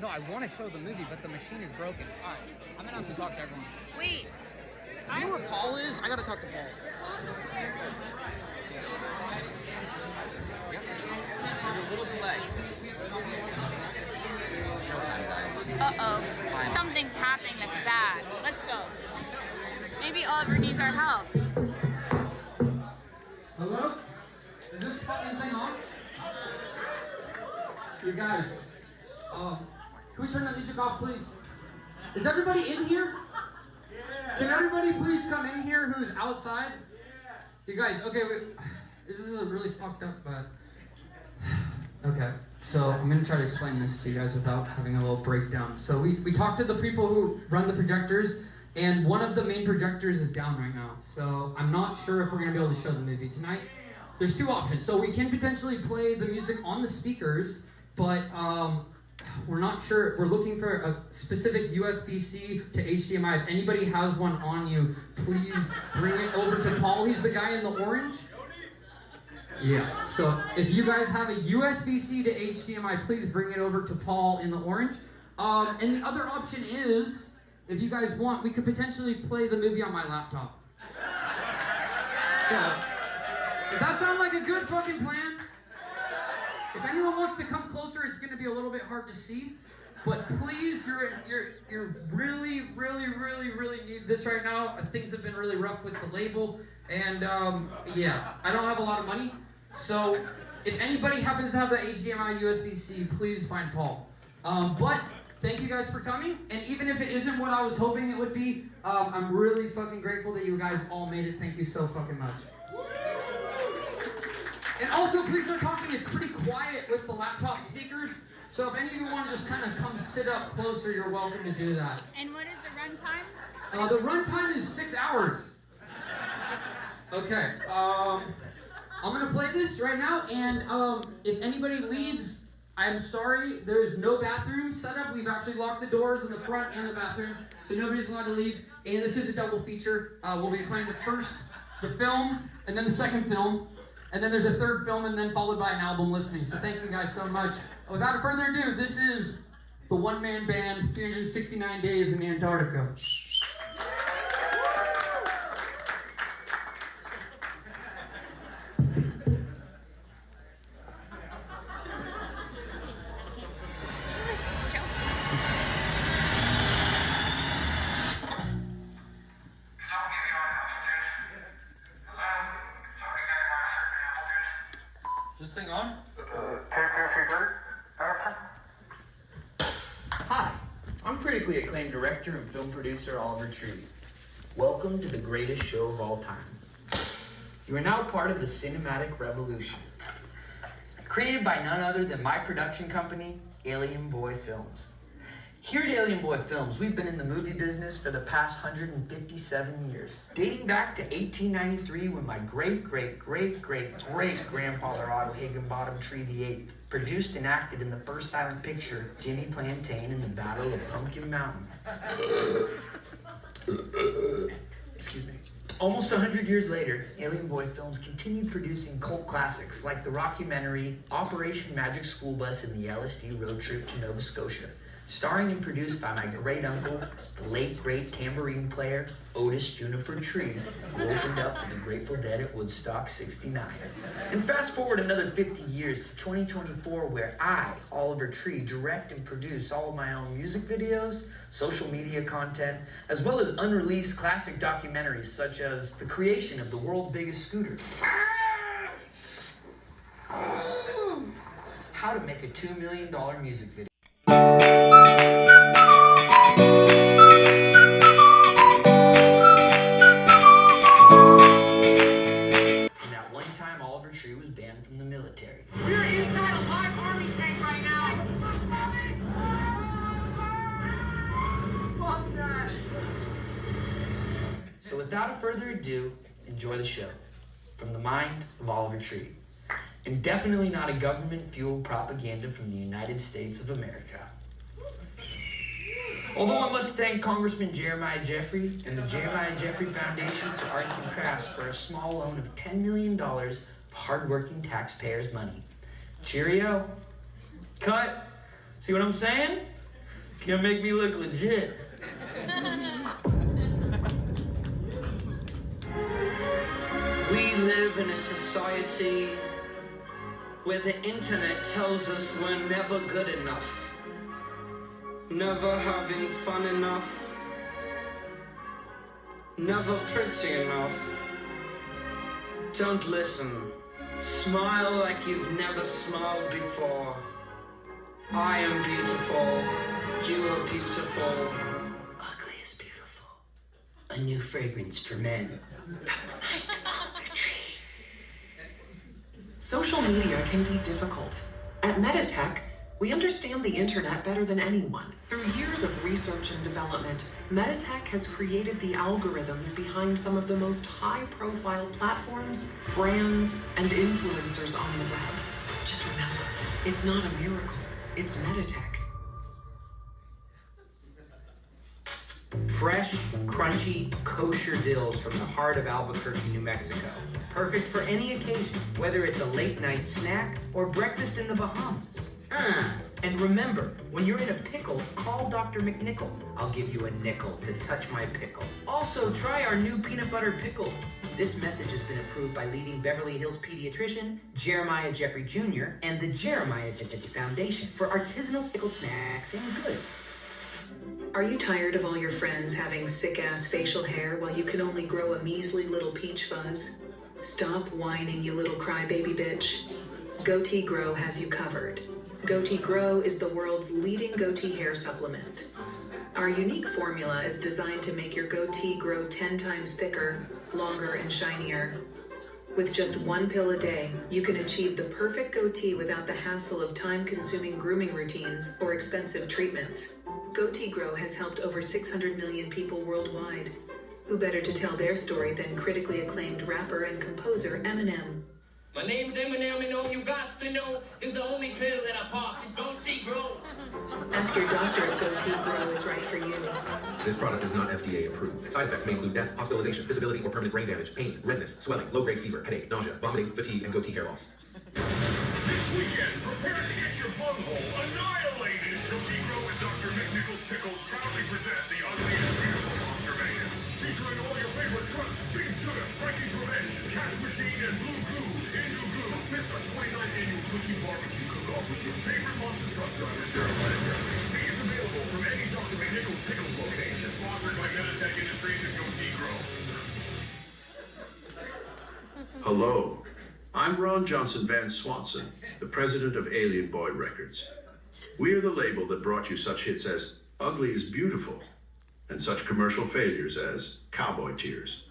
No, I want to show the movie, but the machine is broken. All right, I'm gonna have to talk to everyone. Wait. You know where Paul is? I gotta talk to Paul. Yep. There's a little delay. Showtime, guys. Uh-oh. Something's happening that's bad. Let's go. Maybe Oliver needs our help. Hello? Is this fucking thing on? You guys, can we turn the music off, please? Is everybody in here? Yeah. Can everybody please come in here who's outside? Yeah. You guys, okay, this is a really fucked up, but... Okay, so I'm gonna try to explain this to you guys without having a little breakdown. So we talked to the people who run the projectors, and one of the main projectors is down right now. So I'm not sure if we're gonna be able to show the movie tonight. There's two options. So we can potentially play the music on the speakers, but we're not sure. We're looking for a specific USB-C to HDMI. If anybody has one on you, please bring it over to Paul. He's the guy in the orange. Yeah, so if you guys have a USB-C to HDMI, please bring it over to Paul in the orange. And the other option is, if you guys want, we could potentially play the movie on my laptop. So, does that sound like a good fucking plan? If anyone wants to come closer, it's going to be a little bit hard to see. But please, you're really need this right now. Things have been really rough with the label. And yeah, I don't have a lot of money. So if anybody happens to have the HDMI USB-C, please find Paul. But thank you guys for coming. And even if it isn't what I was hoping it would be, I'm really fucking grateful that you guys all made it. Thank you so fucking much. And also, please no talking. It's pretty quiet with the laptop speakers. So if any of you want to just kind of come sit up closer, you're welcome to do that. And what is the runtime? The runtime is 6 hours. Okay. I'm gonna play this right now, and if anybody leaves, I'm sorry. There's no bathroom set up. We've actually locked the doors in the front and the bathroom, so nobody's allowed to leave. And this is a double feature. We'll be playing the film, and then the second film. And then there's a third film, and then followed by an album listening. So thank you guys so much. Without further ado, this is the one-man band, 369 Days in Antarctica. Is this thing on? Hi, I'm critically acclaimed director and film producer Oliver Tree. Welcome to the greatest show of all time. You are now part of the cinematic revolution. Created by none other than my production company, Alien Boy Films. Here at Alien Boy Films, we've been in the movie business for the past 157 years. Dating back to 1893 when my great-great-great-great-grandfather Otto Higginbottom Tree VIII produced and acted in the first silent picture, Jimmy Plantain and the Battle of Pumpkin Mountain. Excuse me. Almost 100 years later, Alien Boy Films continued producing cult classics like the rockumentary Operation Magic School Bus and the LSD Road Trip to Nova Scotia, starring and produced by my great-uncle, the late great tambourine player, Otis Juniper Tree, who opened up for the Grateful Dead at Woodstock 69. And fast forward another 50 years to 2024, where I, Oliver Tree, direct and produce all of my own music videos, social media content, as well as unreleased classic documentaries such as the creation of the world's biggest scooter, how to make a $2 million music video. Was banned from the military. We're inside a live army tank right now. Fuck that. So without further ado, enjoy the show. From the mind of Oliver Tree. And definitely not a government-fueled propaganda from the United States of America. Although I must thank Congressman Jeremiah Jeffrey and the Jeremiah Jeffrey Foundation for Arts and Crafts for a small loan of $10 million hard-working taxpayers' money. Cheerio. Cut. See what I'm saying? It's gonna make me look legit. We live in a society where the internet tells us we're never good enough, never having fun enough, never pretty enough. Don't listen. Smile like you've never smiled before. I am beautiful. You are beautiful. Ugly is beautiful. A new fragrance for men. From the mind of Oliver Tree. Social media can be difficult. At Meditech, we understand the internet better than anyone. Through years of research and development, Meditech has created the algorithms behind some of the most high-profile platforms, brands, and influencers on the web. Just remember, it's not a miracle, it's Meditech. Fresh, crunchy, kosher dills from the heart of Albuquerque, New Mexico. Perfect for any occasion, whether it's a late night snack or breakfast in the Bahamas. And remember, when you're in a pickle, call Dr. McNichol. I'll give you a nickel to touch my pickle. Also, try our new peanut butter pickles. This message has been approved by leading Beverly Hills pediatrician Jeremiah Jeffrey Jr. and the Jeremiah Jeffrey Foundation for artisanal pickled snacks and goods. Are you tired of all your friends having sick-ass facial hair while you can only grow a measly little peach fuzz? Stop whining, you little crybaby bitch. Goatee Grow has you covered. Goatee Grow is the world's leading goatee hair supplement. Our unique formula is designed to make your goatee grow 10 times thicker, longer, and shinier. With just one pill a day, you can achieve the perfect goatee without the hassle of time-consuming grooming routines or expensive treatments. Goatee Grow has helped over 600 million people worldwide. Who better to tell their story than critically acclaimed rapper and composer Eminem? My name's Eminem, and all you got to know is the only pill that I pop is Goatee Grow. Ask your doctor if Goatee Grow is right for you. This product is not FDA approved. Side effects may include death, hospitalization, disability, or permanent brain damage, pain, redness, swelling, low-grade fever, headache, nausea, vomiting, fatigue, and goatee hair loss. This weekend, prepare to get your bunghole annihilated. Goatee Grow and Dr. McNichol's Pickles proudly present the Ugly and Beautiful Monster Mayhem. Featuring all your favorite trucks, Big Judas, Frankie's Revenge, Cash Machine, and Blue Goo. Don't miss our 29th annual Twinkie Barbecue Cook-Off with your favorite monster truck driver, Jeremiah Jeffrey. Tickets available from any Dr. McNichol's Pickles location. Sponsored by Meditech Industries and Goatee Grow. Hello, I'm Ron Johnson Van Swanson, the president of Alien Boy Records. We are the label that brought you such hits as Ugly is Beautiful and such commercial failures as Cowboy Tears.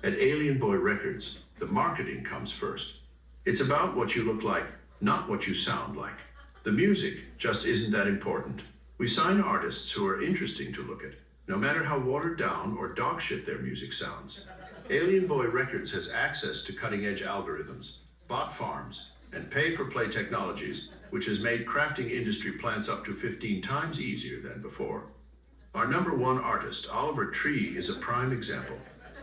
At Alien Boy Records, the marketing comes first. It's about what you look like, not what you sound like. The music just isn't that important. We sign artists who are interesting to look at, no matter how watered down or dog shit their music sounds. Alien Boy Records has access to cutting-edge algorithms, bot farms, and pay-for-play technologies, which has made crafting industry plants up to 15 times easier than before. Our #1 artist, Oliver Tree, is a prime example.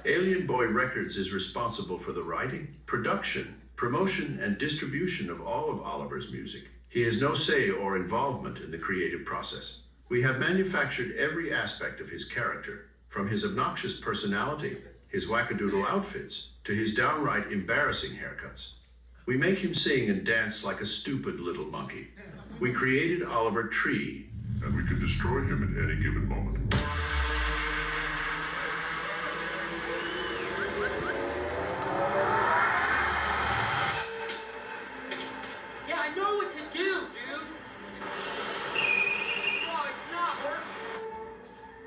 Alien Boy Records is responsible for the writing, production, promotion, and distribution of all of Oliver's music. He has no say or involvement in the creative process. We have manufactured every aspect of his character, from his obnoxious personality, his wackadoodle outfits, to his downright embarrassing haircuts. We make him sing and dance like a stupid little monkey. We created Oliver Tree, And we can destroy him at any given moment. Yeah, I know what to do, dude. No, it's not working.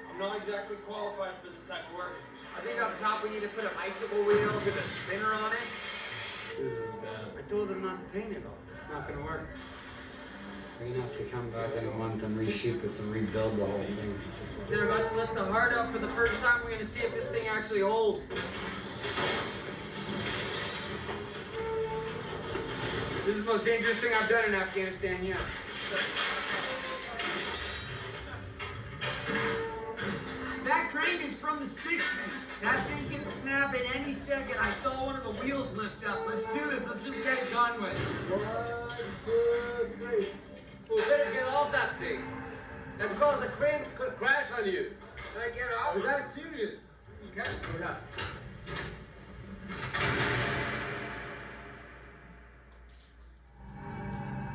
I'm not exactly qualified for this type of work. I think up top we need to put a bicycle wheel with a spinner on it. This is bad. I told them not to paint it all. It's not gonna work. We're gonna have to come back in a month and reshoot this and rebuild the whole thing. They're about to lift the heart up for the first time. We're gonna see if this thing actually holds. This is the most dangerous thing I've done in Afghanistan yet. That crane is from the 60s. That thing can snap at any second. I saw one of the wheels lift up. Let's do this. Let's just get it done with. 1, 2, 3. We better get off that thing. And because the crane could crash on you. Can I get off? Is that serious? Okay. Yeah.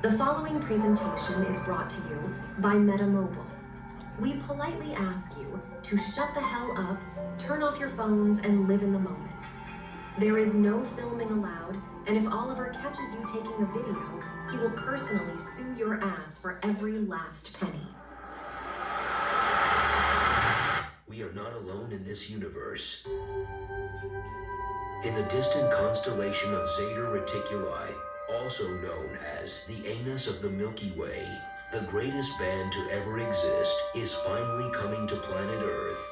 The following presentation is brought to you by MetaMobile. We politely ask you to shut the hell up, turn off your phones, and live in the moment. There is no filming allowed, and if Oliver catches you taking a video, he will personally sue your ass for every last penny. We are not alone in this universe. In the distant constellation of Zeta Reticuli, also known as the anus of the Milky Way, the greatest band to ever exist is finally coming to planet Earth.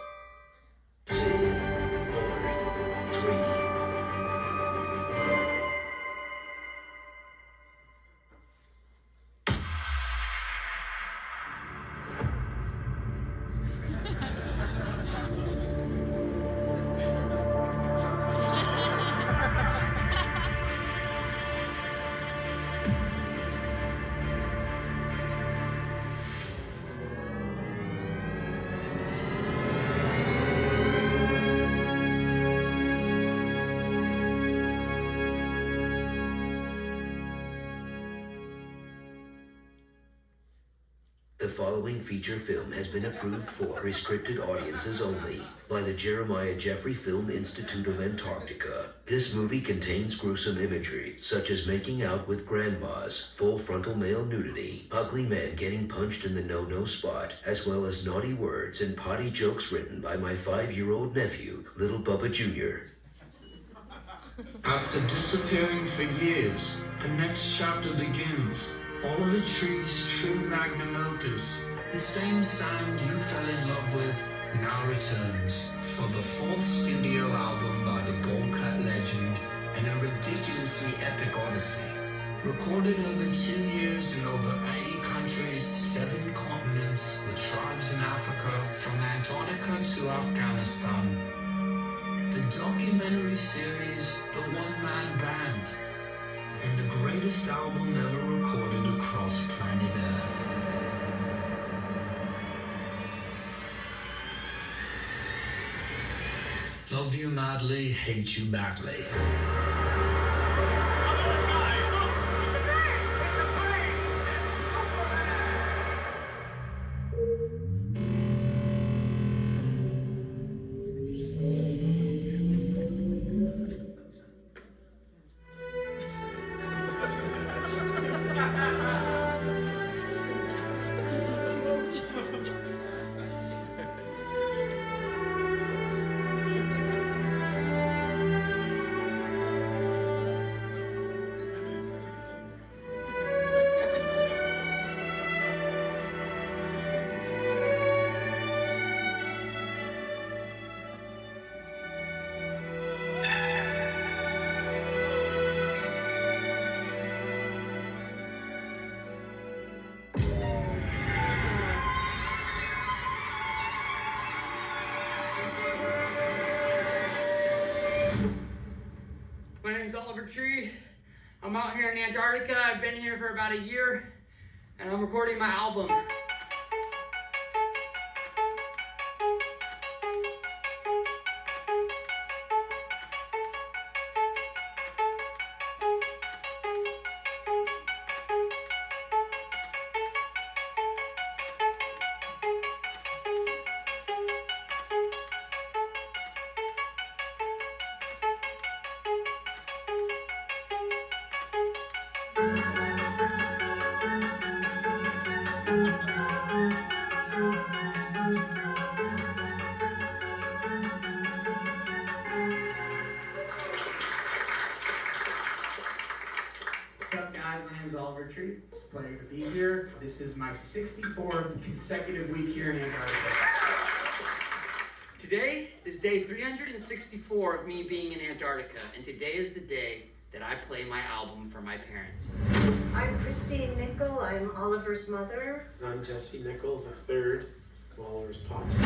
10, 9, 3. The following feature film has been approved for restricted audiences only by the Jeremiah Jeffrey Film Institute of Antarctica. This movie contains gruesome imagery, such as making out with grandmas, full frontal male nudity, ugly men getting punched in the no-no spot, as well as naughty words and potty jokes written by my 5-year-old nephew, Little Bubba Jr. After disappearing for years, the next chapter begins. Oliver Tree's true magnum opus, the same sound you fell in love with, now returns for the 4th studio album by the Ballcut legend and a ridiculously epic odyssey. Recorded over 2 years in over 80 countries, 7 continents, with tribes in Africa, from Antarctica to Afghanistan. The documentary series, The One-Man Band, and the greatest album ever recorded across planet Earth. Love you madly, hate you badly. My name's Oliver Tree. I'm out here in Antarctica. I've been here for about a year, and I'm recording my album. What's up, guys? My name is Oliver Tree. It's a pleasure to be here. This is my 64th consecutive week here in Antarctica. Today is day 364 of me being in Antarctica, and today is the day that I play my album for my parents. I'm Christine Nickel. I'm Oliver's mother. I'm Jesse Nickel, the third of Oliver's pops.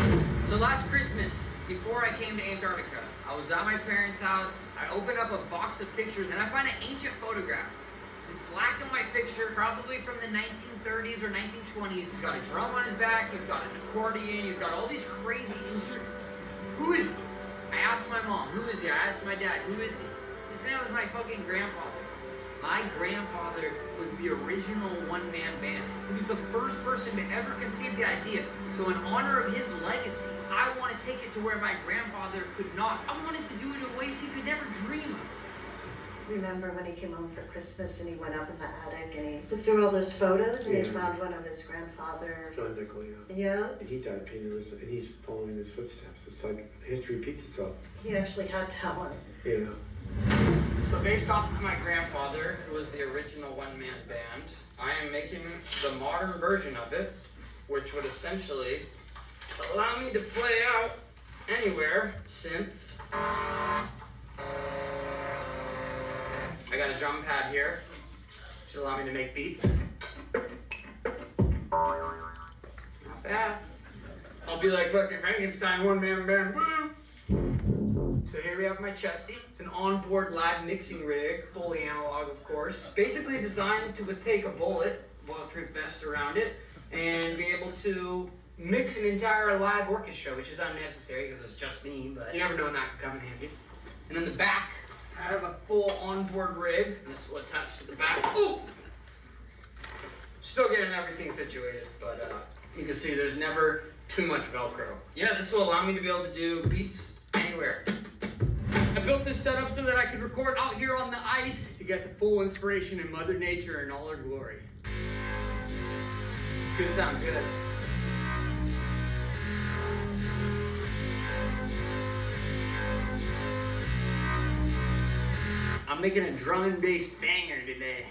So last Christmas, before I came to Antarctica, I was at my parents' house. I opened up a box of pictures and I found an ancient photograph. This black and white picture, probably from the 1930s or 1920s. He's got a drum on his back, he's got an accordion, he's got all these crazy instruments. Who is he? I asked my mom, who is he? I asked my dad, who is he? This man was my fucking grandfather. My grandfather was the original one-man band. He was the first person to ever conceive the idea. So in honor of his legacy, I want to take it to where my grandfather could not. I wanted to do it in ways he could never dream of. Remember when he came home for Christmas and he went up in the attic and he looked through all those photos and he found one of his grandfather. John Nickel, yeah. Yeah? And he died penniless and he's following his footsteps. It's like history repeats itself. He actually had talent. Yeah. So based off of my grandfather, who was the original one-man band, I am making the modern version of it, which would essentially allow me to play out anywhere since I got a drum pad here, should allow me to make beats. Not bad. I'll be like fucking Frankenstein, one-man band, woo! So here we have my chesty. It's an onboard live mixing rig, fully analog of course. Basically designed to take a bulletproof vest around it, and be able to mix an entire live orchestra, which is unnecessary because it's just me, but you never know when that could come in handy. And in the back, I have a full onboard rig, and this will attach to the back. Ooh! Still getting everything situated, but you can see there's never too much Velcro. Yeah, this will allow me to be able to do beats anywhere. I built this setup so that I could record out here on the ice to get the full inspiration in Mother Nature in all her glory. It's gonna sound good. I'm making a drum and bass banger today.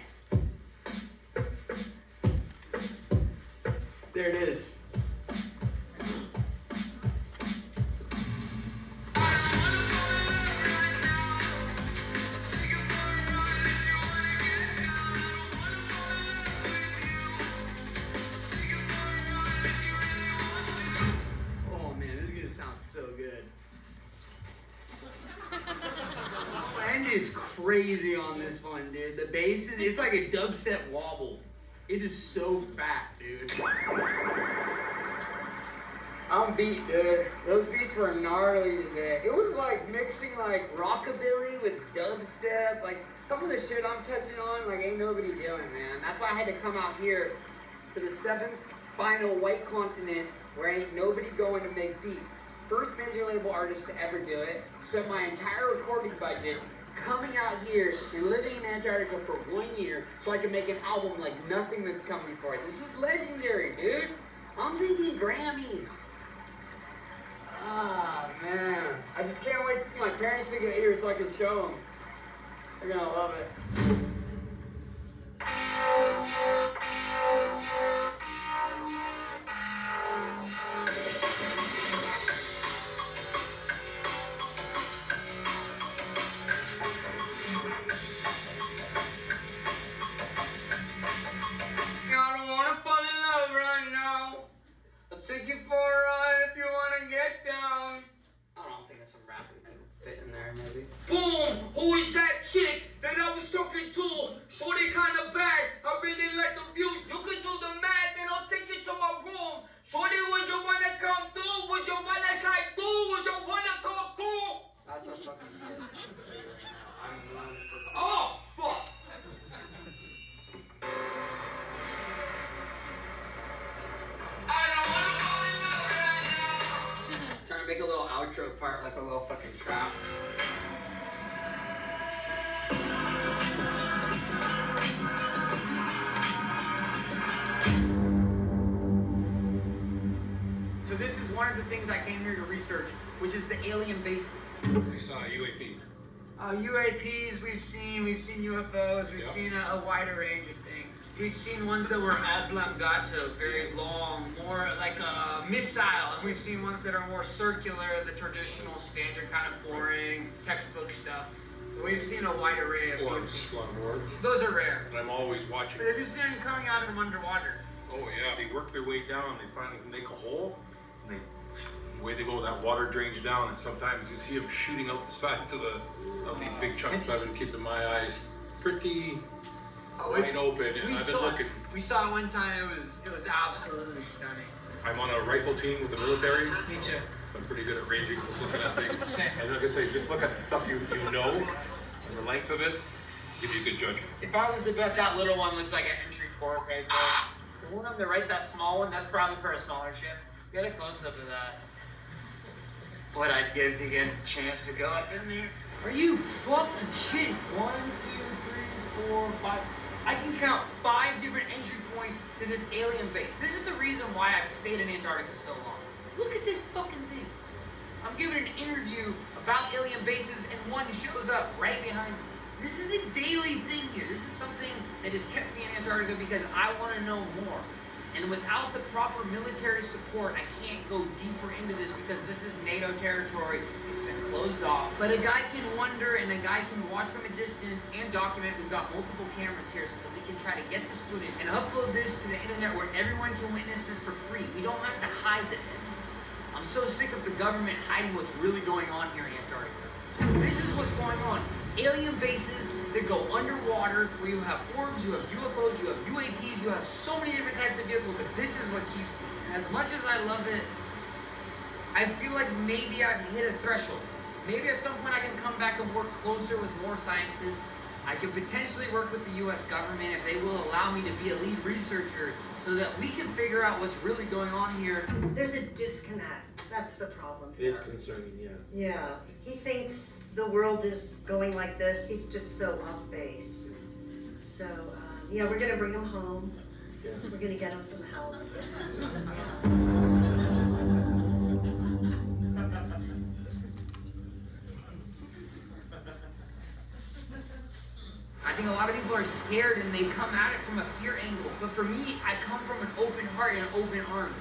There it is. Oh man, this is gonna sound so good. Band is crazy on this one, dude. The bass is, it's like a dubstep wobble. It is so fat, dude. I'm beat, dude. Those beats were gnarly today. It was like mixing like rockabilly with dubstep. Like some of the shit I'm touching on, like ain't nobody doing, man. That's why I had to come out here to the 7th final white continent where ain't nobody going to make beats. First major label artist to ever do it. Spent my entire recording budget coming out here and living in Antarctica for 1 year so I can make an album like nothing that's come before it. This is legendary, dude. I'm thinking Grammys. Ah, man. I just can't wait for my parents to get here so I can show them. They're gonna love it. Take you for a ride if you wanna get down. I don't think that's some rap that could fit in there, maybe. Boom! Who is that chick that I was talking to? Shorty kinda bad. I really like the views. You can do the math, then I'll take you to my room. Shorty, would you wanna come through? Would you wanna slide through? Would you wanna come through? That's a fucking hit. I'm one for. Oh, fuck! Trying to make a little outro part, like a little fucking trap. So this is one of the things I came here to research, which is the alien bases. We saw UAP. UAPs we've seen UFOs, we've seen a wider range of things. We've seen ones that were oblongato, very long, more like a missile, and we've seen ones that are more circular, the traditional, standard kind of boring, textbook stuff. We've seen a wide array of Orbs. Those are rare. But I'm always watching. But have you seen them coming out from underwater? Oh yeah, they work their way down, they finally make a hole, and the way they go, that water drains down, and sometimes you see them shooting out the sides of these big chunks. So I've been keeping my eyes pretty wide open, and I've been looking. We saw it one time. It was absolutely stunning. I'm on a rifle team with the military. Me too. I'm pretty good at ranging, just looking at things. And like I say, just look at the stuff you know, and the length of it, give you a good judgment. If I was to bet, that little one looks like an entry port right there. The one on the right, that small one, that's probably for a smaller ship. Get a close up of that. What I'd give to get a chance to go up in there. Are you fucking shitting? 1, 2, 3, 4, 5. I can count 5 different entry points to this alien base. This is the reason why I've stayed in Antarctica so long. Look at this fucking thing. I'm giving an interview about alien bases and one shows up right behind me. This is a daily thing here. This is something that has kept me in Antarctica because I want to know more. And without the proper military support, I can't go deeper into this because this is NATO territory. It's been closed off. But a guy can wonder and a guy can watch from a distance and document. We've got multiple cameras here so that we can try to get this footage and upload this to the internet where everyone can witness this for free. We don't have to hide this anymore. I'm so sick of the government hiding what's really going on here in Antarctica. This is what's going on. Alien bases that go underwater, where you have orbs, you have UFOs, you have UAPs, you have so many different types of vehicles, but this is what keeps me. And as much as I love it, I feel like maybe I've hit a threshold. Maybe at some point I can come back and work closer with more scientists. I could potentially work with the US government if they will allow me to be a lead researcher so that we can figure out what's really going on here. There's a disconnect. That's the problem. It is concerning, yeah. Yeah. He thinks the world is going like this. He's just so off base. So, yeah, we're going to bring him home. Yeah. We're going to get him some help. I think a lot of people are scared and they come at it from a fear angle. But for me, I come from an open heart and open arms.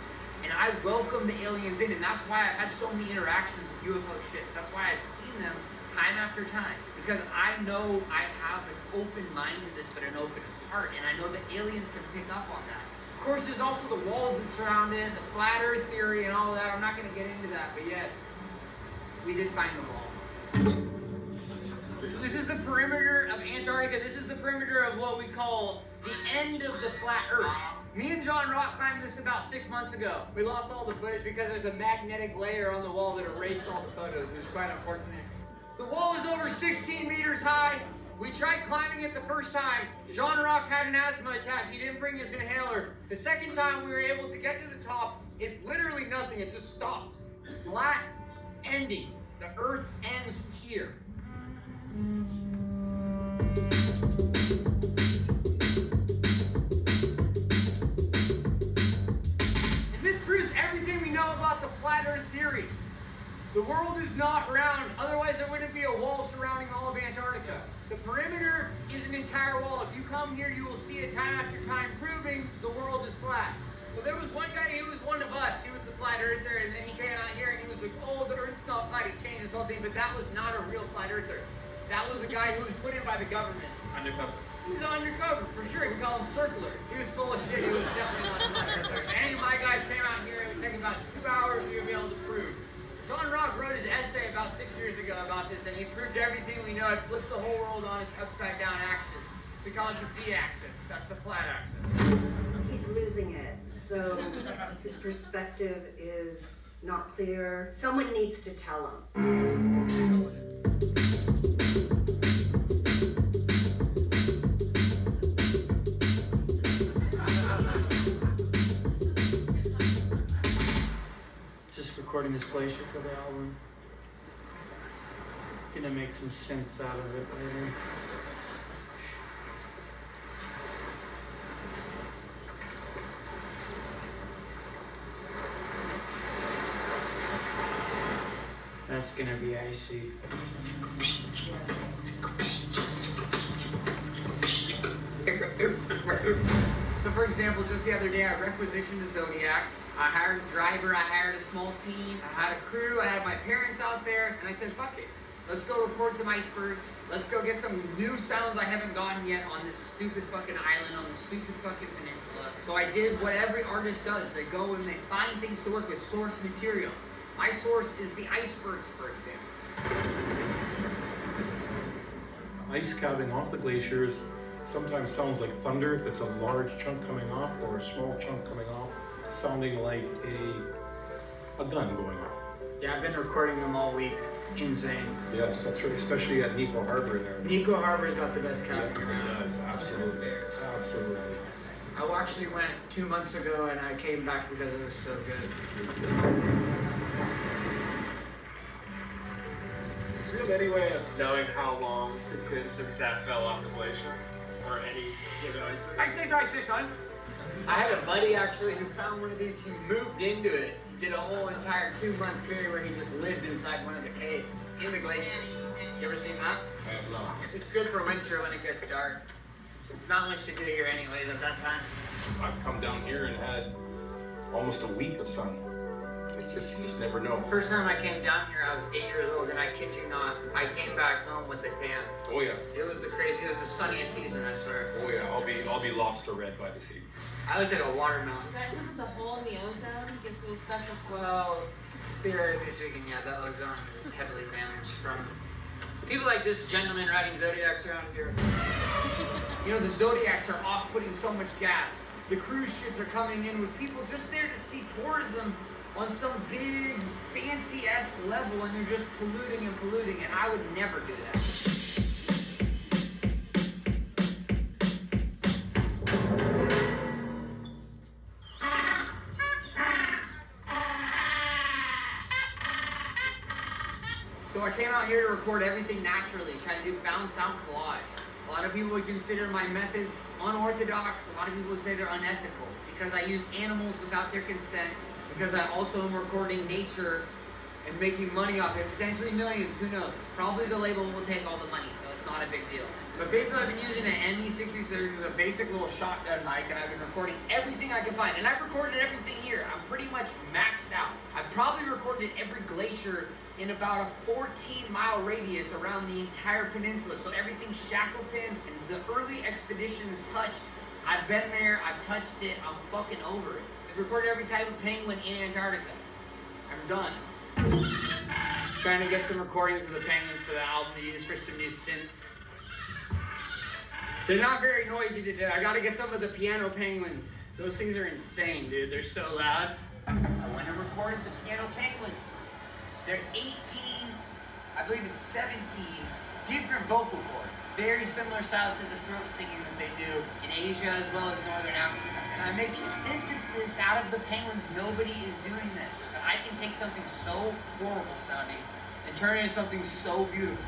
And I welcome the aliens in, and that's why I've had so many interactions with UFO ships. That's why I've seen them time after time. Because I know I have an open mind to this, but an open heart. And I know the aliens can pick up on that. Of course, there's also the walls that surround it, the flat earth theory and all that. I'm not going to get into that, but yes, we did find the wall. So this is the perimeter of Antarctica. This is the perimeter of what we call the end of the flat earth. Me and John Rock climbed this about 6 months ago. We lost all the footage because there's a magnetic layer on the wall that erased all the photos. It was quite unfortunate. The wall is over 16 meters high. We tried climbing it the first time. John Rock had an asthma attack. He didn't bring his inhaler. The second time we were able to get to the top, it's literally nothing. It just stops. Flat ending. The earth ends here. And this proves everything we know about the flat earth theory. The world is not round, otherwise there wouldn't be a wall surrounding all of Antarctica. The perimeter is an entire wall. If you come here, you will see it time after time proving the world is flat. Well, there was one guy, he was one of us. He was the flat earther, and then he came out here and he was like, oh, the earth's not flat. He changed this whole thing, but that was not a real flat earther. That was a guy who was put in by the government. Undercover. He was undercover, for sure. We call him circlers. He was full of shit. He was definitely not a flat earther. If any of my guys came out here, it would take about 2 hours for you to be able to prove. John Rock wrote his essay about 6 years ago about this, and he proved everything we know. It flipped the whole world on its upside-down axis. We call it the Z-axis. That's the flat axis. He's losing it, so his perspective is not clear. Someone needs to tell him. Recording this glacier for the album. Gonna make some sense out of it later. That's gonna be icy. So for example, just the other day I requisitioned a Zodiac. I hired a driver, I hired a small team, I had a crew, I had my parents out there, and I said, fuck it. Let's go record some icebergs. Let's go get some new sounds I haven't gotten yet on this stupid fucking island, on this stupid fucking peninsula. So I did what every artist does. They go and they find things to work with, source material. My source is the icebergs, for example. Ice calving off the glaciers sometimes sounds like thunder if it's a large chunk coming off or a small chunk coming off, sounding like a gun going off. Yeah, I've been recording them all week. Insane. Yes, that's right, especially at Nico Harbor there. Nico Harbor's got the best cabin. Yeah, it does, absolutely. Absolutely. I actually went 2 months ago and I came back because it was so good. Do you have any way of knowing how long it's been since that fell off the glacier? Or any given ice cream? I'd say probably 6 months. I had a buddy actually who found one of these. He moved into it, did a whole entire 2-month period where he just lived inside one of the caves in the glacier. You ever seen that? I have not. It's good for winter when it gets dark. Not much to do here anyways at that time. I've come down here and had almost a week of sun. It's just, you just never know. First time I came down here, I was 8 years old, and I kid you not, I came back home with a tan. Oh yeah. It was the craziest, it was the sunniest season, I swear. Oh yeah, I'll be lobster red by the sea. I looked like a watermelon. Is that because of the hole in the ozone gives you a special Well, theoretically speaking, yeah, the ozone is heavily damaged from people like this gentleman riding Zodiacs around here. You know, the Zodiacs are off putting so much gas. The cruise ships are coming in with people just there to see tourism on some big, fancy-esque level, and they're just polluting and polluting, and I would never do that. So I came out here to record everything naturally, try to do found sound collage. A lot of people would consider my methods unorthodox. A lot of people would say they're unethical because I use animals without their consent, because I also am recording nature and making money off it, potentially millions, who knows. Probably the label will take all the money, so it's not a big deal. But basically I've been using an ME66 as a basic little shotgun mic, and I've been recording everything I can find. And I've recorded everything here. I'm pretty much maxed out. I've probably recorded every glacier in about a 14-mile radius around the entire peninsula. So everything Shackleton and the early expeditions touched, I've been there, I've touched it, I'm fucking over it. I've recorded every type of penguin in Antarctica. I'm done. Trying to get some recordings of the penguins for the album to use for some new synths. They're not very noisy today. I gotta get some of the piano penguins. Those things are insane, dude. They're so loud. I went and recorded the piano penguins. They're 18, I believe it's 17, different vocal cords. Very similar style to the throat singing that they do in Asia as well as Northern Africa. And I make synthesis out of the penguins. Nobody is doing this. But I can take something so horrible sounding and turn it into something so beautiful.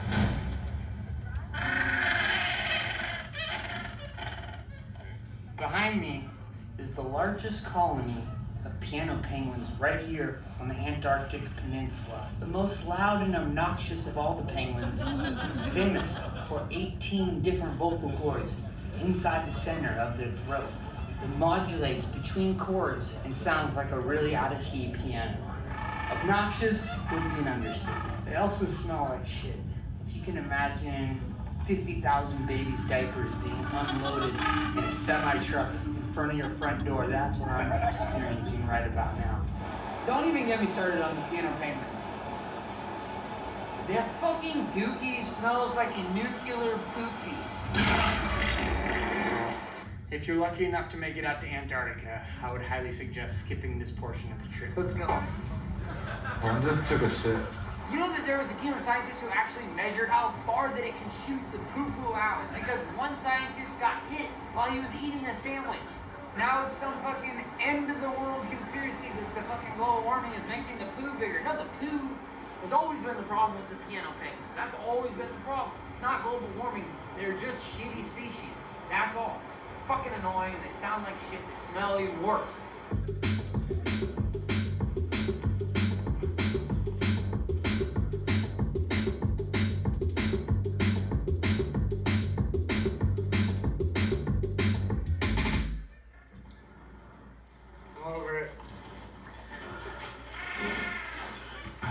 Behind me is the largest colony of piano penguins right here on the Antarctic Peninsula. The most loud and obnoxious of all the penguins, famous for 18 different vocal cords inside the center of their throat. It modulates between chords and sounds like a really out-of-key piano. Obnoxious would be an understatement. They also smell like shit. If you can imagine 50,000 babies' diapers being unloaded in a semi-truck in front of your front door, that's what I'm experiencing right about now. Don't even get me started on the piano penguins. Their fucking dookie smells like a nuclear poopy. If you're lucky enough to make it out to Antarctica, I would highly suggest skipping this portion of the trip. Let's go. I just took a shit. You know that there was a team of scientists who actually measured how far that it can shoot the poo-poo out, because one scientist got hit while he was eating a sandwich. Now it's some fucking end-of-the-world conspiracy that the fucking global warming is making the poo bigger. No, the poo has always been the problem with the piano penguins. That's always been the problem. It's not global warming. They're just shitty species. That's all. Fucking annoying, and they sound like shit. They smell even worse.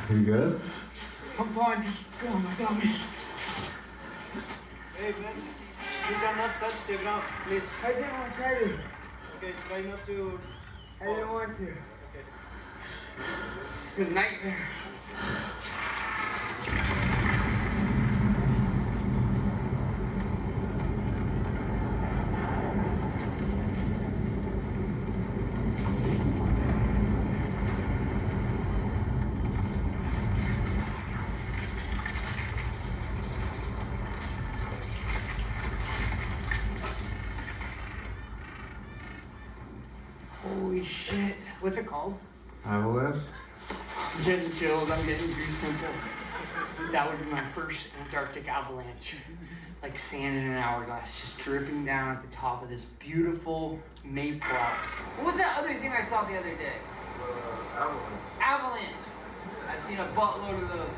You good? I'm fine, just go on my dummy. Hey man, you cannot touch the ground, please. I didn't want to try to. Okay, try not to. I didn't want to. Okay. It's a nightmare. What's it called? IOS? I'm getting chills, I'm getting goose pimples. That would be my first Antarctic avalanche. Like sand in an hourglass, just dripping down at the top of this beautiful maple Alps. What was that other thing I saw the other day? Avalanche. I've seen a buttload of those.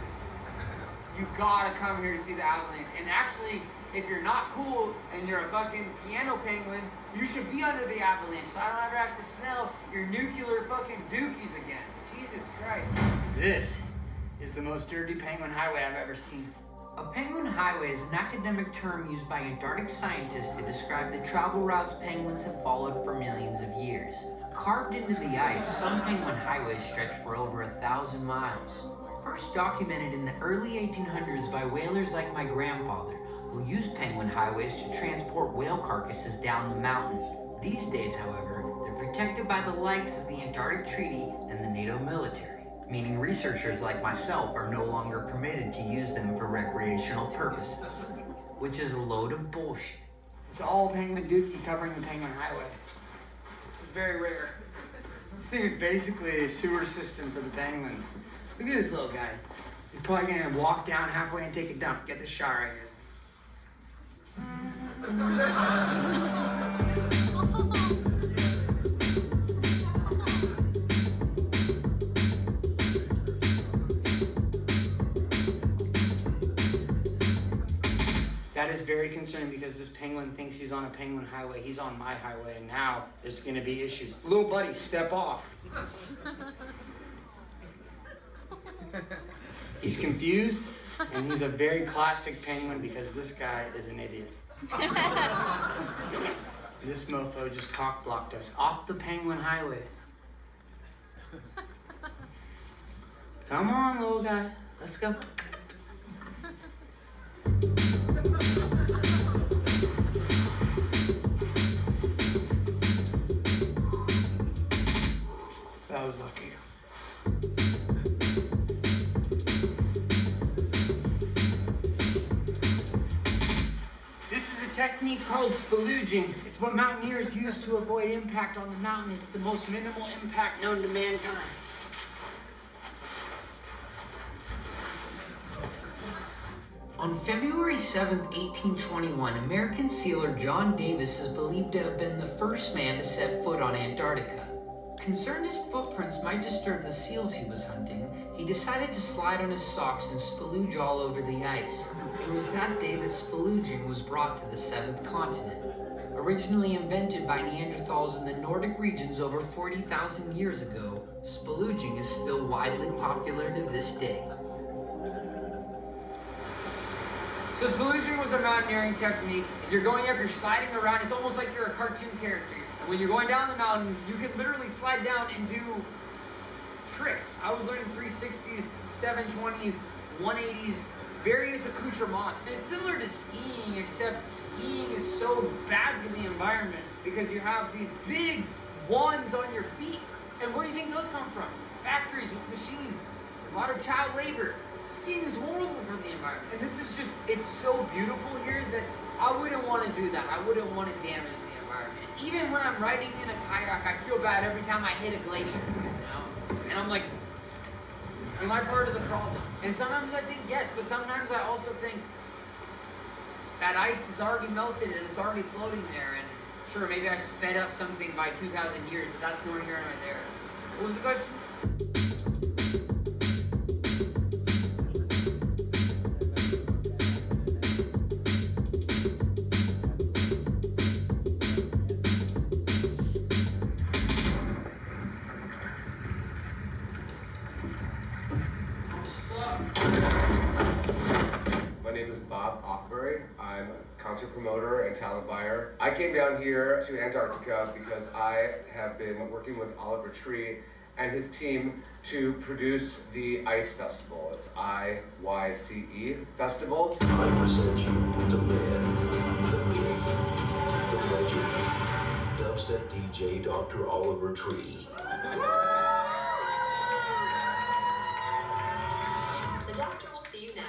You gotta come here to see the avalanche. And actually, if you're not cool and you're a fucking piano penguin, you should be under the avalanche so I don't ever have to smell your nuclear fucking dookies again. Jesus Christ. This is the most dirty penguin highway I've ever seen. A penguin highway is an academic term used by Antarctic scientists to describe the travel routes penguins have followed for millions of years. Carved into the ice, some penguin highways stretch for over 1,000 miles. First documented in the early 1800s by whalers like my grandfather, who used penguin highways to transport whale carcasses down the mountain. These days, however, they're protected by the likes of the Antarctic Treaty and the NATO military, meaning researchers like myself are no longer permitted to use them for recreational purposes, which is a load of bullshit. It's all penguin dookie covering the penguin highway. It's very rare. This thing is basically a sewer system for the penguins. Look at this little guy. He's probably gonna walk down halfway and take a dump. Get this shot right here. That is very concerning because this penguin thinks he's on a penguin highway. He's on my highway, and now there's gonna be issues. Little buddy, step off. He's confused, and he's a very classic penguin because this guy is an idiot. This mofo just cock-blocked us off the penguin highway. Come on, little guy. Let's go. That was lucky. This is a technique called spalooging. It's what mountaineers use to avoid impact on the mountain. It's the most minimal impact known to mankind. On February 7th, 1821, American sealer John Davis is believed to have been the first man to set foot on Antarctica. Concerned his footprints might disturb the seals he was hunting, he decided to slide on his socks and spalooge all over the ice. It was that day that spalooging was brought to the seventh continent. Originally invented by Neanderthals in the Nordic regions over 40,000 years ago, spalooging is still widely popular to this day. So spalooging was a mountaineering technique. If you're going up, you're sliding around. It's almost like you're a cartoon character. And when you're going down the mountain, you can literally slide down and do tricks. I was learning 360s, 720s, 180s, various accoutrements. And it's similar to skiing, except skiing is so bad for the environment because you have these big wands on your feet. And where do you think those come from? Factories with machines, a lot of child labor. Skiing is horrible for the environment. And this is just, it's so beautiful here that I wouldn't want to do that. I wouldn't want to damage the environment. Even when I'm riding in a kayak, I feel bad every time I hit a glacier, you know? And I'm like, am I part of the problem? And sometimes I think yes, but sometimes I also think that ice is already melted and it's already floating there. And sure, maybe I sped up something by 2,000 years, but that's nor here nor there. What was the question? My name is Bob Offbury. I'm a concert promoter and talent buyer. I came down here to Antarctica because I have been working with Oliver Tree and his team to produce the ICE Festival. It's IYCE Festival. I present you the man, the myth, the legend, dubstep DJ Dr. Oliver Tree. The doctor will see you now.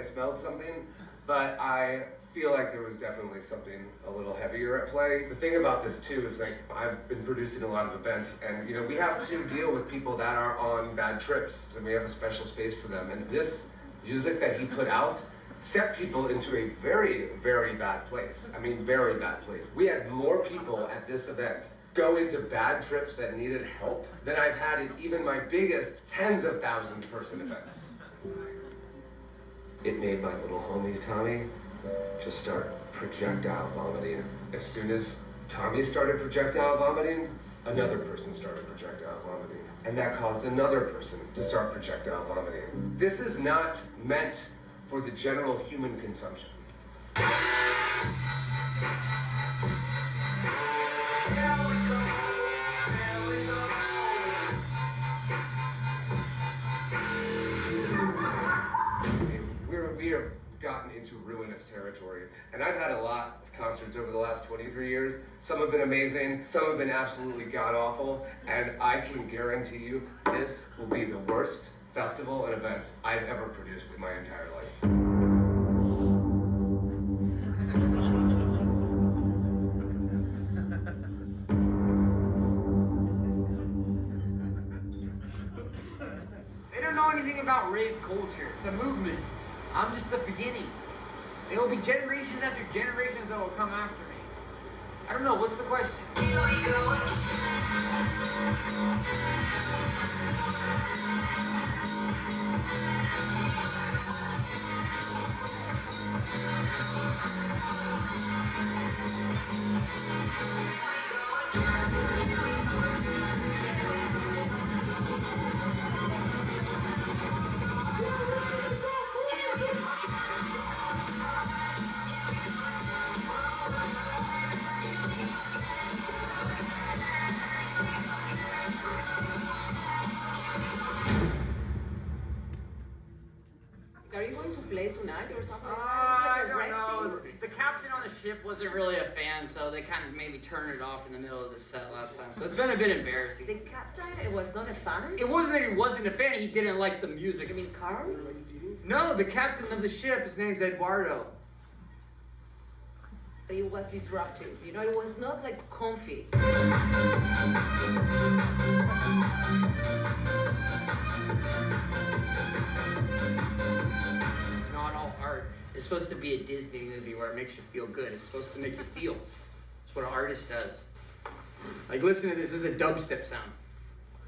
smelled something, but I feel like there was definitely something a little heavier at play. The thing about this too is like, I've been producing a lot of events, and you know, we have to deal with people that are on bad trips, and we have a special space for them. And this music that he put out set people into a very, very bad place. I mean, very bad place. We had more people at this event go into bad trips that needed help than I've had at even my biggest tens of thousands person events. It made my little homie Tommy just start projectile vomiting. As soon as Tommy started projectile vomiting, another person started projectile vomiting. And that caused another person to start projectile vomiting. This is not meant for the general human consumption. We have gotten into ruinous territory, and I've had a lot of concerts over the last 23 years. Some have been amazing, some have been absolutely god-awful, and I can guarantee you this will be the worst festival and event I've ever produced in my entire life. They don't know anything about rave culture. It's a movement. I'm just the beginning. There will be generations after generations that will come after me. I don't know, what's the question? Are you going to play tonight or something? I don't know. The captain on the ship wasn't really a fan, so they kind of made me turn it off in the middle of the set last time. So it's been a bit embarrassing. The captain was not a fan? It wasn't that he wasn't a fan, he didn't like the music. You mean Carl? No, the captain of the ship, his name's Eduardo. It was disruptive, you know, it was not like comfy. Not all art is supposed to be a Disney movie where it makes you feel good. It's supposed to make you feel. That's what an artist does. Like, listen to this is a dubstep sound.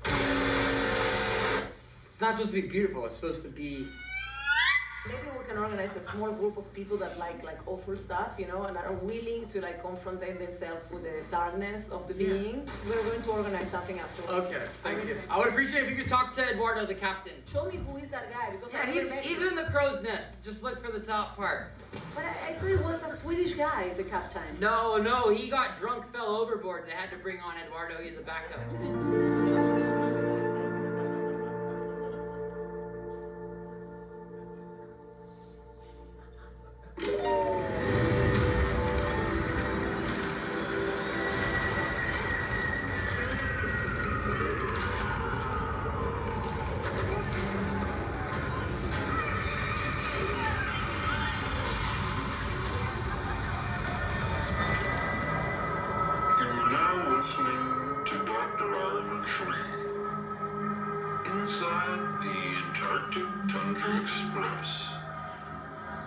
It's not supposed to be beautiful, it's supposed to be... Maybe we can organize a small group of people that like awful stuff, you know, and are willing to like confront themselves with the darkness of the being. We're going to organize something afterwards. Okay, thank you. I would appreciate if you could talk to Eduardo, the captain. Show me who is that guy, because he's in the crow's nest. Just look for the top part. But I thought it was a Swedish guy, the captain. No, he got drunk, fell overboard. They had to bring on Eduardo. He's a backup.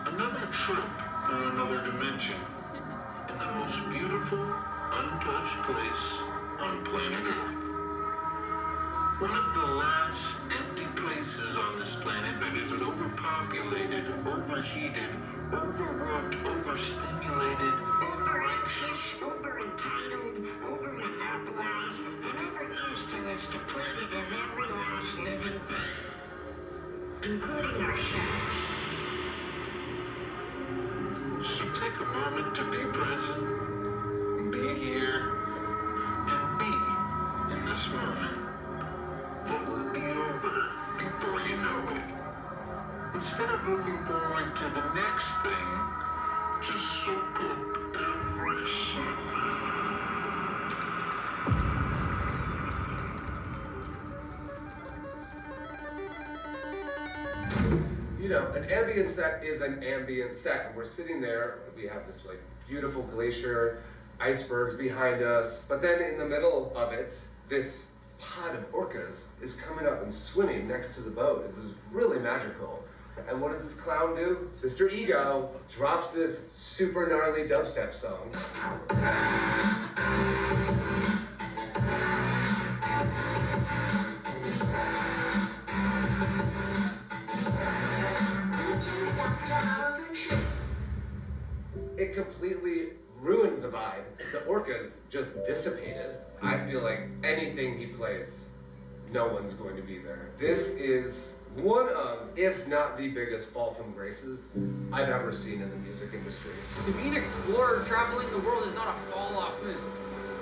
Another trip for another dimension in the most beautiful, untouched place on planet Earth. One of the last empty places on this planet that isn't overpopulated, overheated, overworked, overstimulated, overanxious, overentitled, overmonopolized, and overestimates the planet and every last living thing, including ourselves. So take a moment to be present, be here, and be in this moment. It will be over before you know it. Instead of looking forward to the next thing, just soak up every second. You know, an ambient set is an ambient set, and we're sitting there, we have this like beautiful glacier, icebergs behind us, but then in the middle of it, this pod of orcas is coming up and swimming next to the boat. It was really magical. And what does this clown do? Mr. Ego drops this super gnarly dubstep song. It completely ruined the vibe. The orcas just dissipated. I feel like anything he plays, no one's going to be there. This is one of, if not the biggest fall from graces I've ever seen in the music industry. To be an explorer traveling the world is not a fall-off move.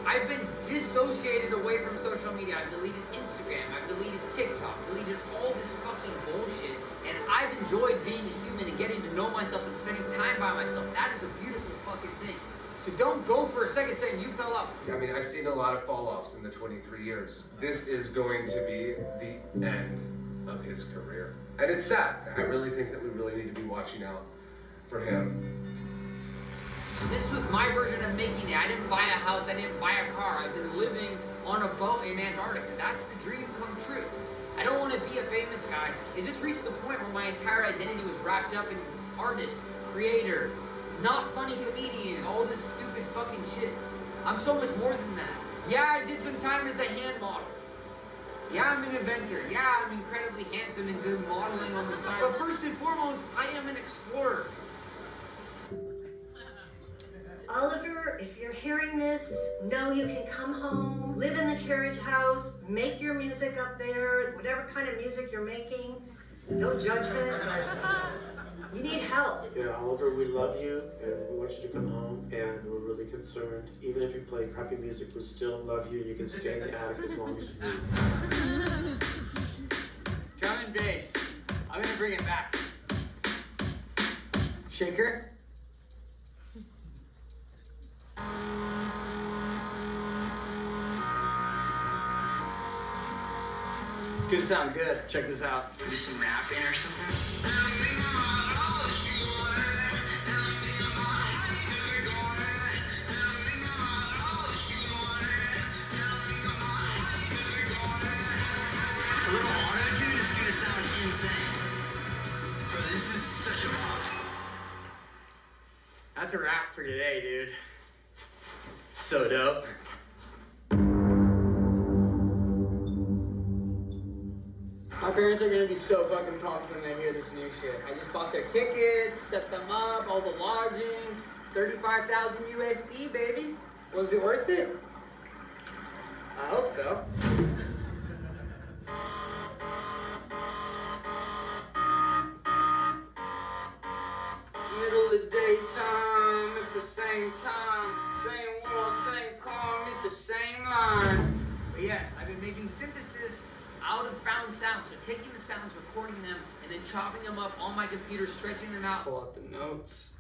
I've been dissociated away from social media. I've deleted Instagram, I've deleted TikTok, deleted all this fucking bullshit, and I've enjoyed being a human and getting to know myself and spending time by myself. That is a beautiful fucking thing. So don't go for a second saying you fell off. I mean, I've seen a lot of fall-offs in the 23 years. This is going to be the end of his career. And it's sad. I really think that we really need to be watching out for him. This was my version of making it. I didn't buy a house, I didn't buy a car. I've been living on a boat in Antarctica. That's the dream come true. I don't want to be a famous guy. It just reached the point where my entire identity was wrapped up in artist, creator, not funny comedian, all this stupid fucking shit. I'm so much more than that. Yeah, I did some time as a hand model. Yeah, I'm an inventor. Yeah, I'm incredibly handsome and good modeling on the side. But first and foremost, I am an explorer. Oliver, if you're hearing this, know you can come home, live in the carriage house, make your music up there, whatever kind of music you're making. No judgment. You need help. Yeah, Oliver, we love you, and we want you to come home, and we're really concerned. Even if you play crappy music, we still love you, and you can stay in the attic as long as you need. Drum and bass. I'm gonna bring it back. Shaker. It's gonna sound good. Check this out. Do some rapping or something? A little auto-tune is gonna sound insane. Bro, this is such a bop. That's a wrap for today, dude. So dope. My parents are gonna be so fucking pumped when they hear this new shit. I just bought their tickets, set them up, all the lodging, 35,000 USD, baby. Was it worth it? I hope so. Middle of daytime at the same time, same wall, same car, at the same line. But yes, I've been making synthesis out of found sounds, so taking the sounds, recording them, and then chopping them up on my computer, stretching them out. Pull out the notes.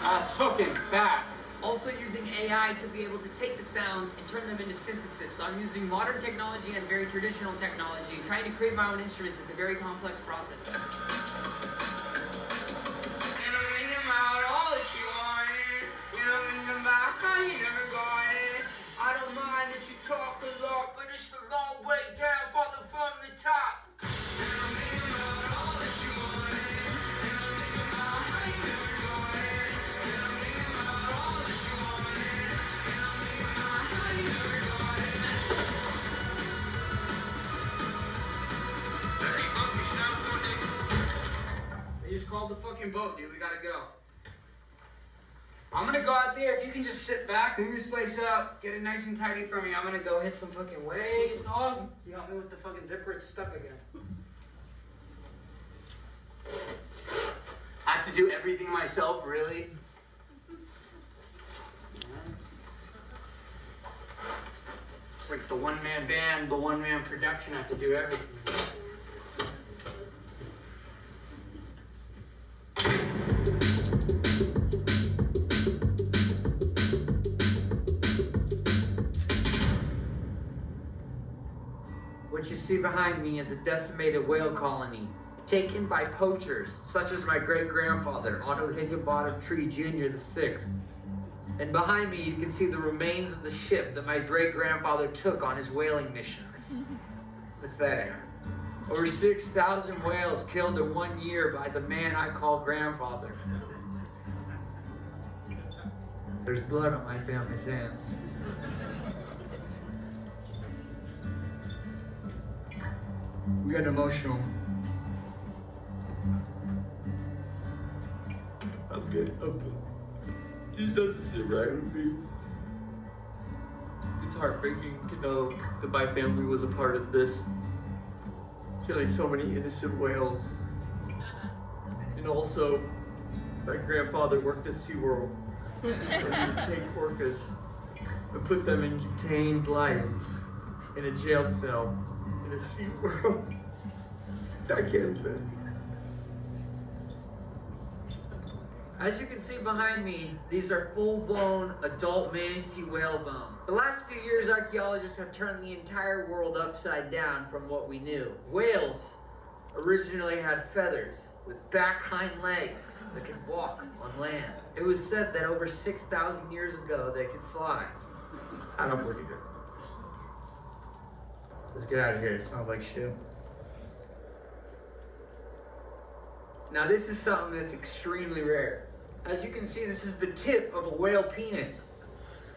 That's fucking fat. Also using AI to be able to take the sounds and turn them into synthesis. So I'm using modern technology and very traditional technology. Trying to create my own instruments is a very complex process. And I'm thinking about all that you wanted. You know, thinking about how you never got it. I don't mind that you talk a lot, but it's a long way down, falling from the top. And I'm thinking about all that you wanted. And I'm thinking about how you never got it. And I'm thinking about all that you wanted. And I'm thinking about how you never got it. They just called the fucking boat, dude. We gotta go. I'm gonna go out there. If you can just sit back, clean this place up, get it nice and tidy for me. I'm gonna go hit some fucking waves, dog. You got me with the fucking zipper. It's stuck again. I have to do everything myself, really? It's like the one-man band, the one-man production. I have to do everything. What you see behind me is a decimated whale colony taken by poachers, such as my great-grandfather, Otto Higginbottom Tree Jr. the Sixth. And behind me, you can see the remains of the ship that my great-grandfather took on his whaling missions. Pathetic. Over 6,000 whales killed in 1 year by the man I call grandfather. There's blood on my family's hands. We got emotional. I'm good. This doesn't sit right with me. It's heartbreaking to know that my family was a part of this. Killing so many innocent whales. And also, my grandfather worked at SeaWorld. Where he would take orcas and put them in contained life in a jail cell in a SeaWorld. I can't live. As you can see behind me, these are full-blown adult manatee whale bones. The last few years, archaeologists have turned the entire world upside down from what we knew. Whales originally had feathers with back hind legs that could walk on land. It was said that over 6,000 years ago, they could fly. I don't believe it. Let's get out of here. It smells like shit. Now this is something that's extremely rare. As you can see, this is the tip of a whale penis.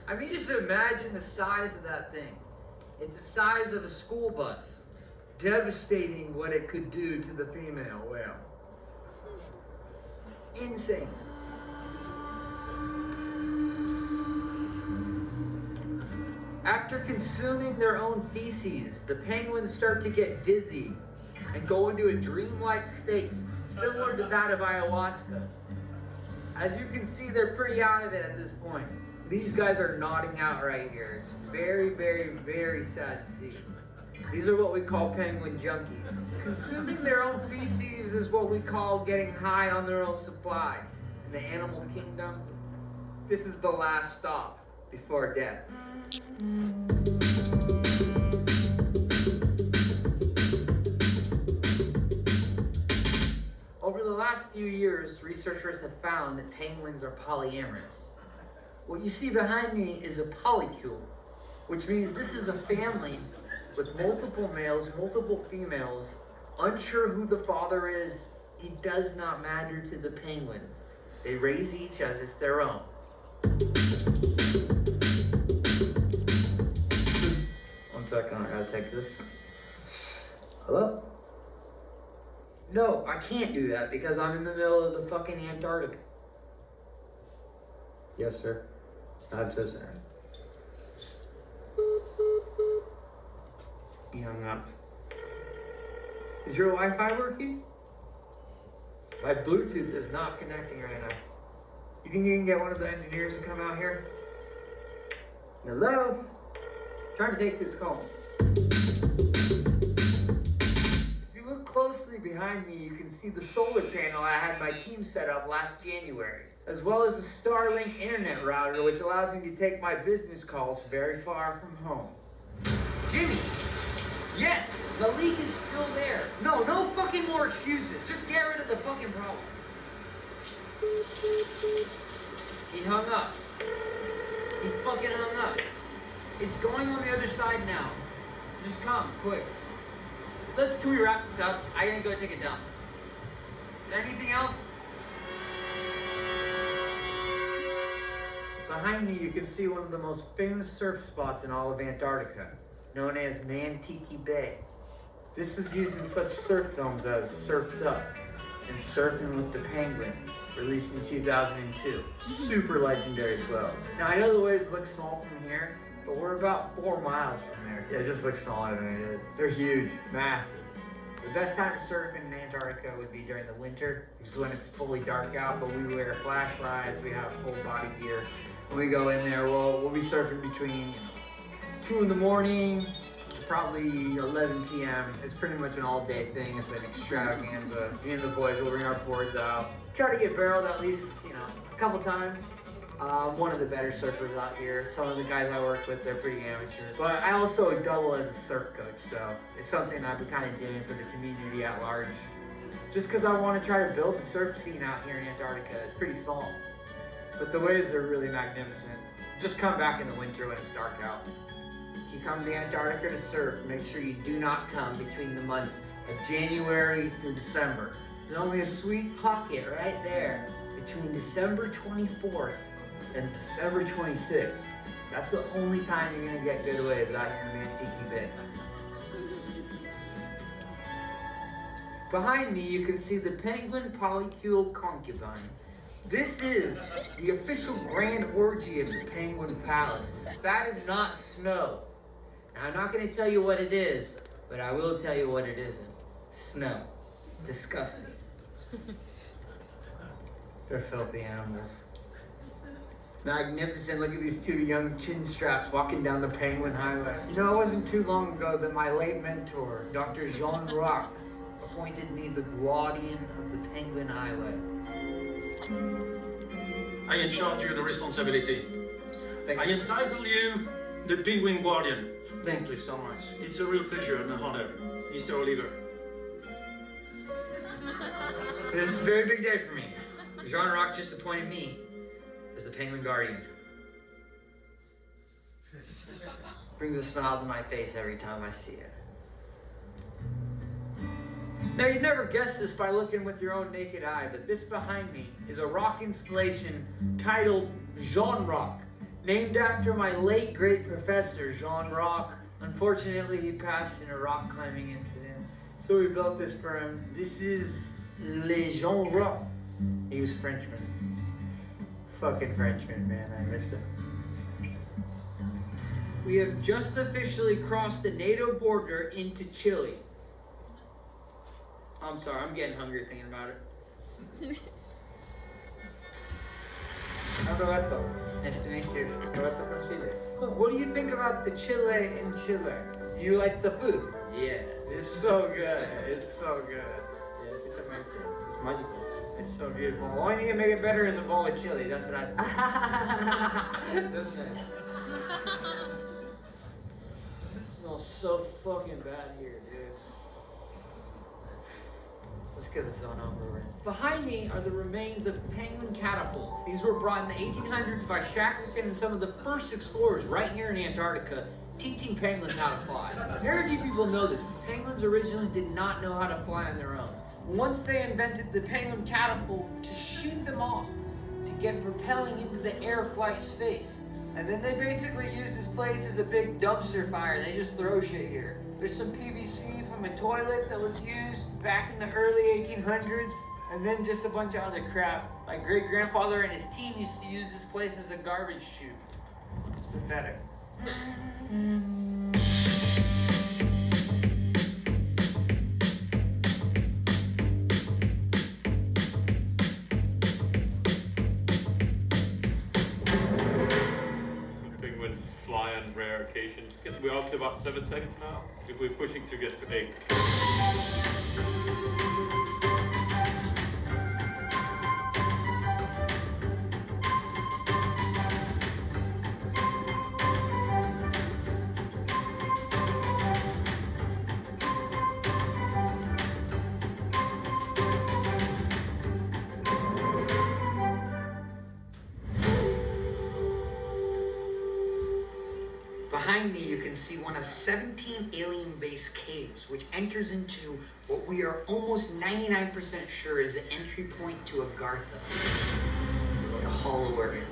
I mean, just imagine the size of that thing. It's the size of a school bus. Devastating what it could do to the female whale. Insane. After consuming their own feces, the penguins start to get dizzy and go into a dreamlike state, similar to that of ayahuasca. As you can see, they're pretty out of it at this point. These guys are nodding out right here. It's very, very, very sad to see. These are what we call penguin junkies. Consuming their own feces is what we call getting high on their own supply. In the animal kingdom, this is the last stop before death. Over the last few years, researchers have found that penguins are polyamorous. What you see behind me is a polycule, which means this is a family with multiple males, multiple females, unsure who the father is. It does not matter to the penguins. They raise each as it's their own. One second, I gotta take this. Hello? No, I can't do that because I'm in the middle of the fucking Antarctica. Yes, sir. I'm so sorry. He hung up. Is your Wi-Fi working? My Bluetooth is not connecting right now. You think you can get one of the engineers to come out here? Hello? I'm trying to take this call. If you look closely behind me, you can see the solar panel I had my team set up last January, as well as a Starlink internet router, which allows me to take my business calls very far from home. Jimmy! Yes! The leak is still there. No fucking more excuses. Just get rid of the fucking problem. He hung up. He fucking hung up. It's going on the other side now. Just come, quick. Can we wrap this up? I gotta go take a dump. Is there anything else? Behind me, you can see one of the most famous surf spots in all of Antarctica, known as Antarctica Bay. This was used in such surf films as Surf's Up and Surfing with the Penguin, released in 2002. Super legendary swells. Now, I know the waves look small from here, but we're about 4 miles from there. Yeah, it just looks smaller than it is. They're huge, massive. The best time to surf in Antarctica would be during the winter, which is when it's fully dark out, but we wear flashlights, we have full body gear. When we go in there, we'll be surfing between 2 in the morning, probably 11 p.m. It's pretty much an all-day thing. It's an extravaganza. Me and the boys will bring our boards out. Try to get barreled at least, a couple times. I'm one of the better surfers out here. Some of the guys I work with, they're pretty amateur. But I also double as a surf coach, so it's something I've been kind of doing for the community at large. Just because I want to try to build the surf scene out here in Antarctica. It's pretty small, but the waves are really magnificent. Just come back in the winter when it's dark out. If you come to Antarctica to surf, make sure you do not come between the months of January through December. There's only a sweet pocket right there between December 24th and December 26th. That's the only time you're gonna get good waves out here in Antarctica Bay. Behind me, you can see the penguin polycule concubine. This is the official grand orgy of the Penguin Palace. That is not snow. Now, I'm not gonna tell you what it is, but I will tell you what it isn't. Snow. Disgusting. They're filthy animals. Magnificent. Look at these two young chin straps walking down the Penguin Highway. You know, it wasn't too long ago that my late mentor, Dr. Jean Roch, appointed me the guardian of the Penguin Highway. I entrust you the responsibility. I entitle you the Penguin Guardian. Thank you so much. It's a real pleasure and an honor, Mr. Oliver. This is a very big day for me. Jean Roch just appointed me as the Penguin Guardian. Brings a smile to my face every time I see it. Now, you'd never guess this by looking with your own naked eye, but this behind me is a rock installation titled Jean Roch, named after my late great professor, Jean Roch. Unfortunately, he passed in a rock climbing incident, so we built this for him. This is Le Jean Roch. He was Frenchman. Fucking Frenchman, man, I miss him. We have just officially crossed the NATO border into Chile. I'm sorry, I'm getting hungry thinking about it. Roberto, nice to meet you. Roberto from Chile. What do you think about the Chile in Chile? You like the food? Yeah, it's so good. It's so good. Yes, it's amazing. It's magical. It's so beautiful. The only thing that make it better is a bowl of chili. That's what I. Doesn't it? It smells so fucking bad here, dude. Let's get this on over with. Behind me are the remains of penguin catapults. These were brought in the 1800s by Shackleton and some of the first explorers right here in Antarctica, teaching penguins how to fly. Very few people know this, but penguins originally did not know how to fly on their own. Once they invented the penguin catapult to shoot them off, to get propelling into the air flight space. And then they basically use this place as a big dumpster fire. They just throw shit here. There's some PVC from a toilet that was used back in the early 1800s, and then just a bunch of other crap. My great-grandfather and his team used to use this place as a garbage chute. It's pathetic. Fly on rare occasions. We're up to about 7 seconds now. If we're pushing to get to 8. Behind me, you can see one of 17 alien-based caves, which enters into what we are almost 99% sure is the entry point to Agartha, the Hollow Earth.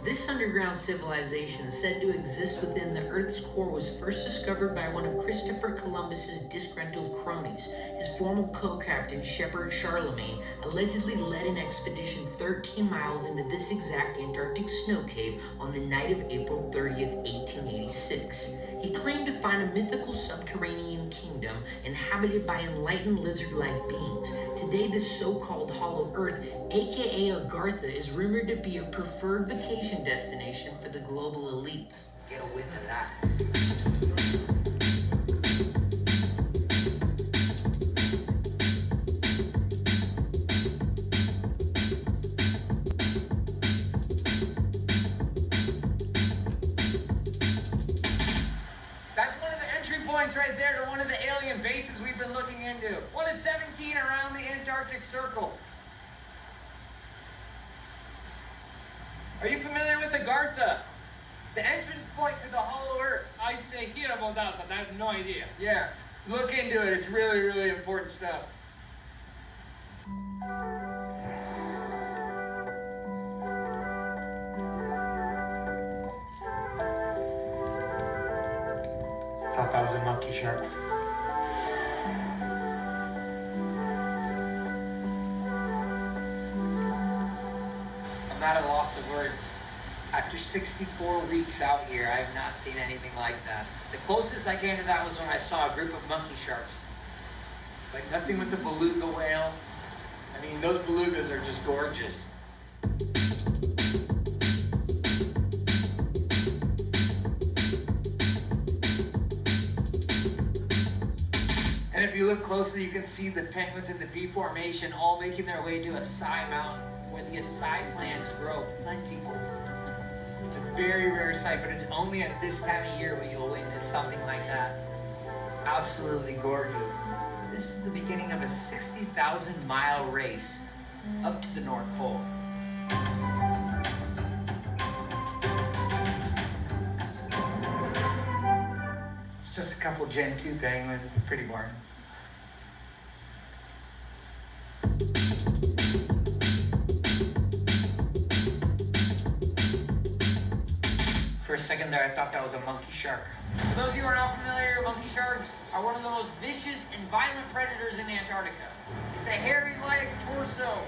This underground civilization, said to exist within the Earth's core, was first discovered by one of Christopher Columbus's disgruntled cronies. His former co-captain, Shepherd Charlemagne, allegedly led an expedition 13 miles into this exact Antarctic snow cave on the night of April 30th, 1886. He claimed to find a mythical subterranean kingdom inhabited by enlightened lizard-like beings. Today, this so-called Hollow Earth, aka Agartha, is rumored to be a preferred vacation destination for the global elites. Get a whiff of that. points right there to one of the alien bases we've been looking into. One is 17 around the Antarctic Circle. Are you familiar with Agartha? The entrance point to the Hollow Earth. I say hear about that, but I have no idea. Yeah, look into it. It's really, really important stuff. Thought that was a monkey shark. I'm at a loss of words. After 64 weeks out here, I have not seen anything like that. The closest I came to that was when I saw a group of monkey sharks. Like nothing with the beluga whale. I mean, those belugas are just gorgeous. And if you look closely, you can see the penguins in the V formation all making their way to Acai Mountain, where the acai plants grow plentiful. It's a very rare sight, but it's only at this time of year when you'll witness something like that. Absolutely gorgeous. This is the beginning of a 60,000-mile race up to the North Pole. It's just a couple Gen 2 penguins, pretty boring. For a second there, I thought that was a monkey shark. For those of you who are not familiar, monkey sharks are one of the most vicious and violent predators in Antarctica. It's a hairy-like torso,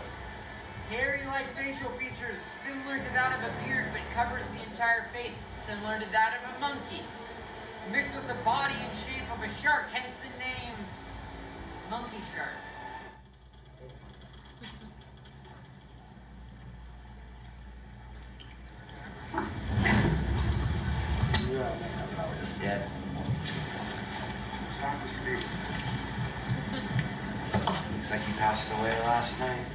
hairy-like facial features similar to that of a beard, but covers the entire face, similar to that of a monkey. Mixed with the body and shape of a shark, hence the name monkey shark. He's dead. Sound asleep. Looks like he passed away last night.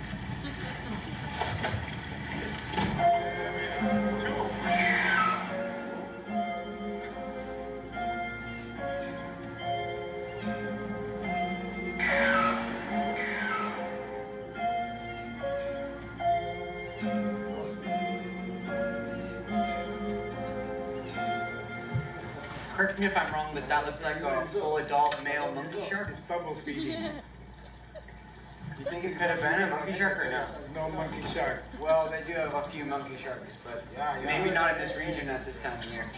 Correct me if I'm wrong, but that looked like a full adult male monkey shark. It's bubble feeding. Do you think it could have been a monkey shark or no? No monkey shark. Well, they do have a few monkey sharks, but maybe not in this region at this time of year.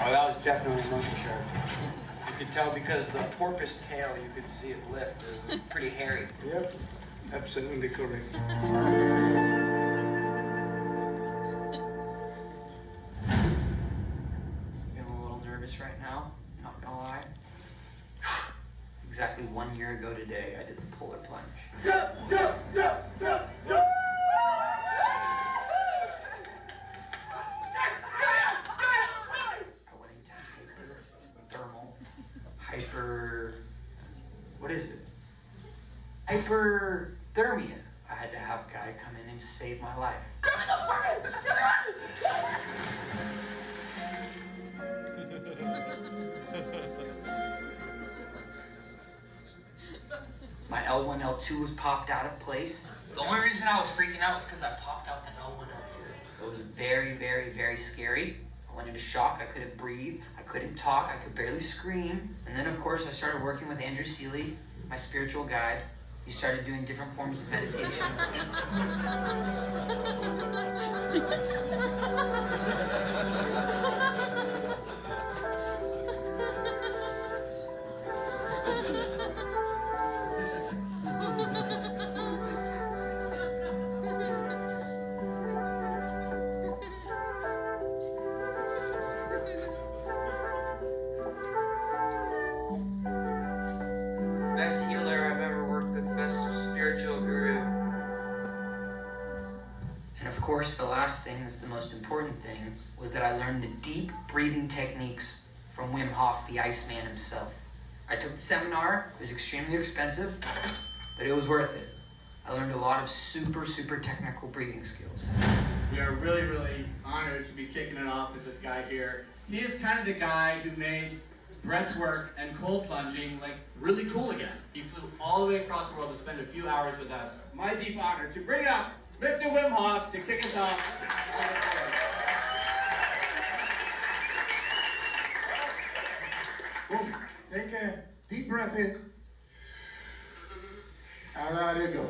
Oh, that was definitely a monkey shark. You could tell because the porpoise tail, you could see it lift. It was pretty hairy. Yep, absolutely correct. Feeling a little nervous right now, not gonna lie. Exactly 1 year ago today, I did the polar plunge. What is it? Hyperthermia. I had to have a guy come in and save my life. My L1, L2 was popped out of place. The only reason I was freaking out was because I popped out the L1, L2. It was very, very, very scary. I went into shock. I couldn't breathe. I couldn't talk. I could barely scream. And then, of course, I started working with Andrew Seeley, my spiritual guide. He started doing different forms of meditation. Best healer I've ever worked with, best spiritual guru. And of course, the last thing that's the most important thing was that I learned the deep breathing techniques from Wim Hof, the Iceman himself. I took the seminar. It was extremely expensive, but it was worth it. I learned a lot of super technical breathing skills. We are really honored to be kicking it off with this guy here. He is kind of the guy who made breath work and cold plunging like really cool again. He flew all the way across the world to spend a few hours with us. My deep honor to bring up Mr. Wim Hof to kick us off. Take a deep breath in. And let it go.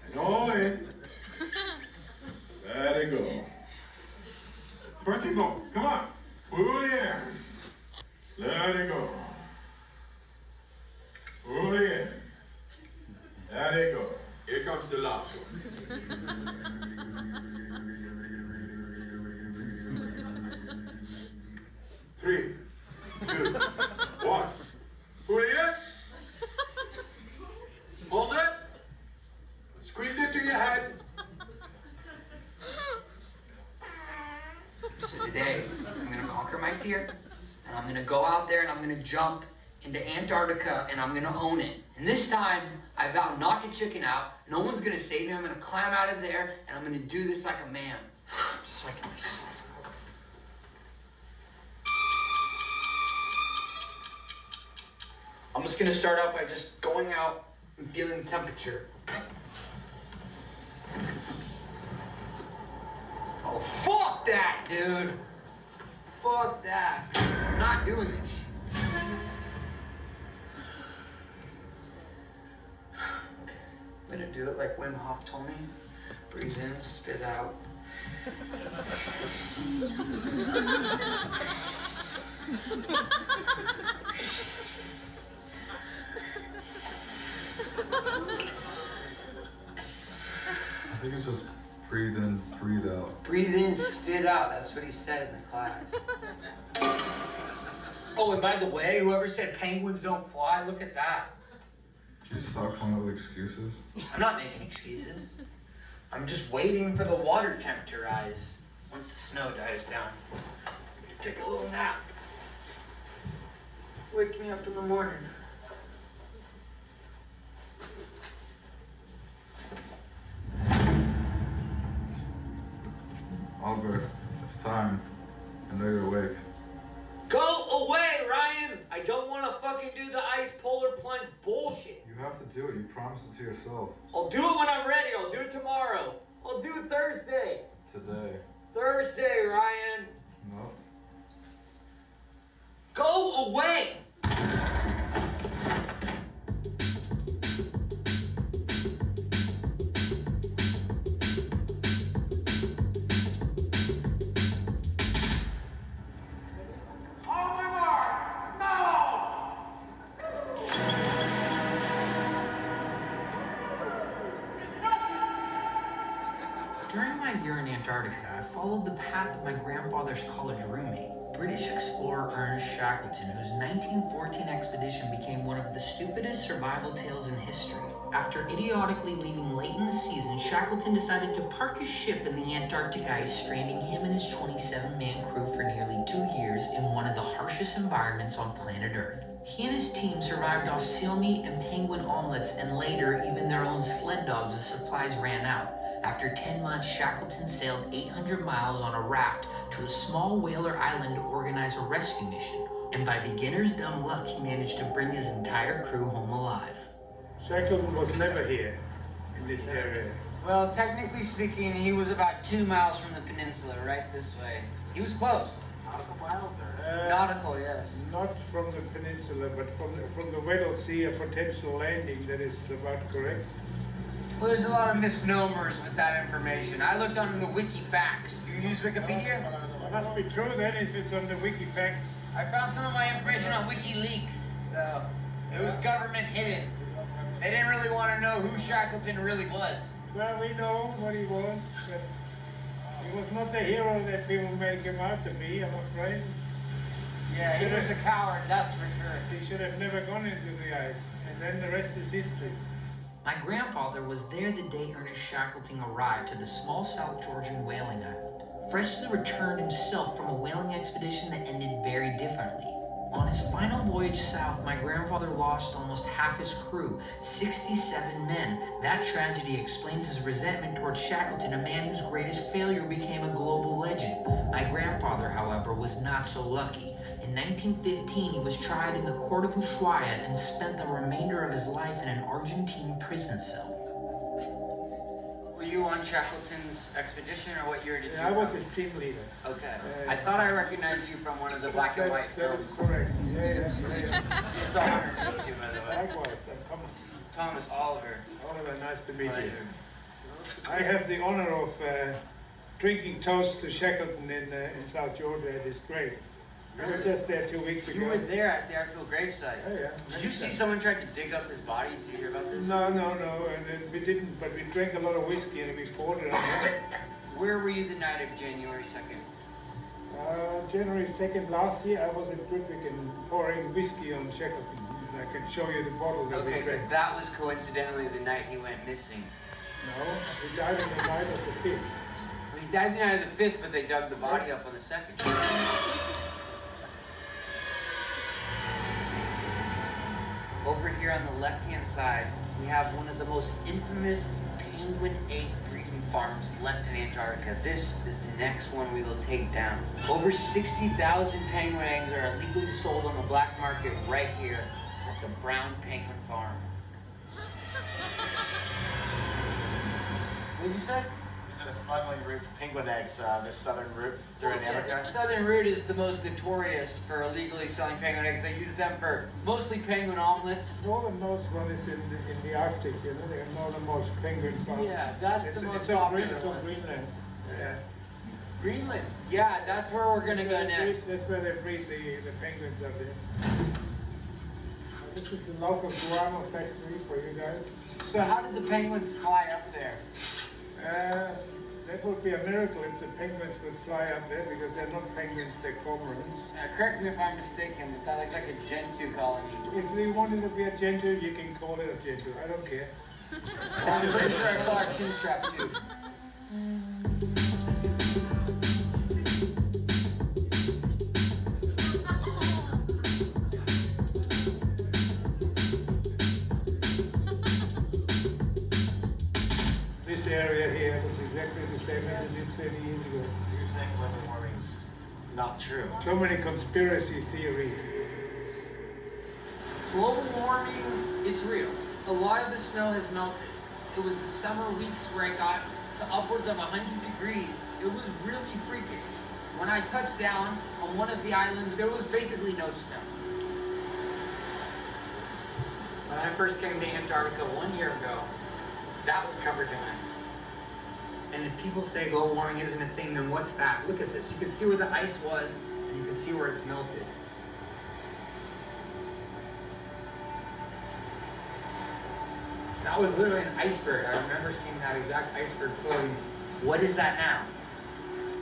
And all in. Let it go. Vertical. Come on. Pull it in. Let it go. Pull it in. Let it go. Here comes the last one. 3, 2, 1. Pull it in. Hold it. Squeeze it to your head. So today, I'm gonna conquer my fear, and I'm gonna go out there and I'm gonna jump into Antarctica and I'm gonna own it. And this time, I vow not to chicken out. No one's gonna save me. I'm gonna climb out of there and I'm gonna do this like a man. Just like myself. I'm just gonna start out by just going out and feeling the temperature. Oh, fuck that, dude. Fuck that. I'm not doing this shit. I'm gonna do it like Wim Hof told me. Breathe in, spit out. I think it's just breathe in, breathe out. Breathe in, spit out. That's what he said in the class. Oh, and by the way, whoever said penguins don't fly, look at that. Can you stop coming up with excuses? I'm not making excuses. I'm just waiting for the water temp to rise. Once the snow dies down, take a little nap. Wake me up in the morning. Albert, it's time. I know you're awake. Go away, Ryan! I don't want to fucking do the ice polar plunge bullshit. You have to do it. You promised it to yourself. I'll do it when I'm ready. I'll do it tomorrow. I'll do it Thursday. Today. Thursday, Ryan. No. Go away! During my year in Antarctica, I followed the path of my grandfather's college roommate, British explorer Ernest Shackleton, whose 1914 expedition became one of the stupidest survival tales in history. After idiotically leaving late in the season, Shackleton decided to park his ship in the Antarctic ice, stranding him and his 27-man crew for nearly 2 years in one of the harshest environments on planet Earth. He and his team survived off seal meat and penguin omelets, and later even their own sled dogs as supplies ran out. After 10 months, Shackleton sailed 800 miles on a raft to a small whaler island to organize a rescue mission. And by beginner's dumb luck, he managed to bring his entire crew home alive. Shackleton was never here, in this area. Well, technically speaking, he was about 2 miles from the peninsula, right this way. He was close. Nautical miles, or? Nautical, yes. Not from the peninsula, but from the Weddell Sea, a potential landing that is about correct. Well, there's a lot of misnomers with that information. I looked on the Wikifacts. Do you use Wikipedia? It must be true then if it's on the Wikifacts. I found some of my information on WikiLeaks, so it was government hidden. They didn't really want to know who Shackleton really was. Well, we know what he was, but he was not the hero that people make him out to be, I'm afraid. Yeah, he was a coward, that's for sure. He should have never gone into the ice, and then the rest is history. My grandfather was there the day Ernest Shackleton arrived to the small South Georgian whaling island, freshly returned himself from a whaling expedition that ended very differently. On his final voyage south, my grandfather lost almost half his crew, 67 men. That tragedy explains his resentment towards Shackleton, a man whose greatest failure became a global legend. My grandfather, however, was not so lucky. In 1915, he was tried in the court of Ushuaia and spent the remainder of his life in an Argentine prison cell. Were you on Shackleton's expedition, or what year did you I was his team leader. Okay. I thought I recognized you from one of the black and white That films. is correct. Yeah. It's an honor to meet you, by the way. Likewise, I'm Thomas Oliver. Oliver, nice to meet Pleasure. you. I have the honor of drinking toast to Shackleton in South Georgia at his grave. I was just there 2 weeks ago. You were there at the actual gravesite. Oh, yeah. Did you see someone tried to dig up his body? Did you hear about this? No, and we didn't, but we drank a lot of whiskey and we poured it on him. Where were you the night of January 2nd? January 2nd last year, I was in Ludwig and pouring whiskey on Shackleton. And I can show you the bottle that Okay, we because drank. that was coincidentally the night he went missing. No, he died on the night of the 5th. Well, he died the night of the 5th, but they dug the body up on the 2nd. Over here on the left-hand side, we have one of the most infamous penguin egg breeding farms left in Antarctica. This is the next one we will take down. Over 60,000 penguin eggs are illegally sold on the black market right here at the Brown Penguin Farm. What did you say? Is it a smuggling route for penguin eggs, this southern route through Yeah, Antarctica? the southern route is the most notorious for illegally selling penguin eggs. They use them for mostly penguin omelets. Northernmost one is in the Arctic, you know, the northernmost penguin farm. Yeah, that's It's the most it's on popular It's on one. Greenland. Yeah. Greenland. Yeah, that's where we're gonna go next. That's where they breed the penguins up there. This is the local guano factory for you guys. So how did the penguins fly up there? That would be a miracle if the penguins would fly up there because they're not penguins, they're cormorants. Correct me if I'm mistaken, but that looks like a Gentoo colony. If we wanted to be a gentoo, you can call it a gentoo. I don't care. I'm pretty sure I saw a chin strap too. This area here was exactly the same as it did 30 years ago. You're saying global warming's not true. So many conspiracy theories. Global warming, it's real. A lot of the snow has melted. It was the summer weeks where it got to upwards of 100 degrees. It was really freaking. When I touched down on one of the islands, there was basically no snow. When I first came to Antarctica 1 year ago, that was covered in ice. And if people say global warming isn't a thing, then what's that? Look at this. You can see where the ice was, and you can see where it's melted. That was literally an iceberg. I remember seeing that exact iceberg floating. What is that now?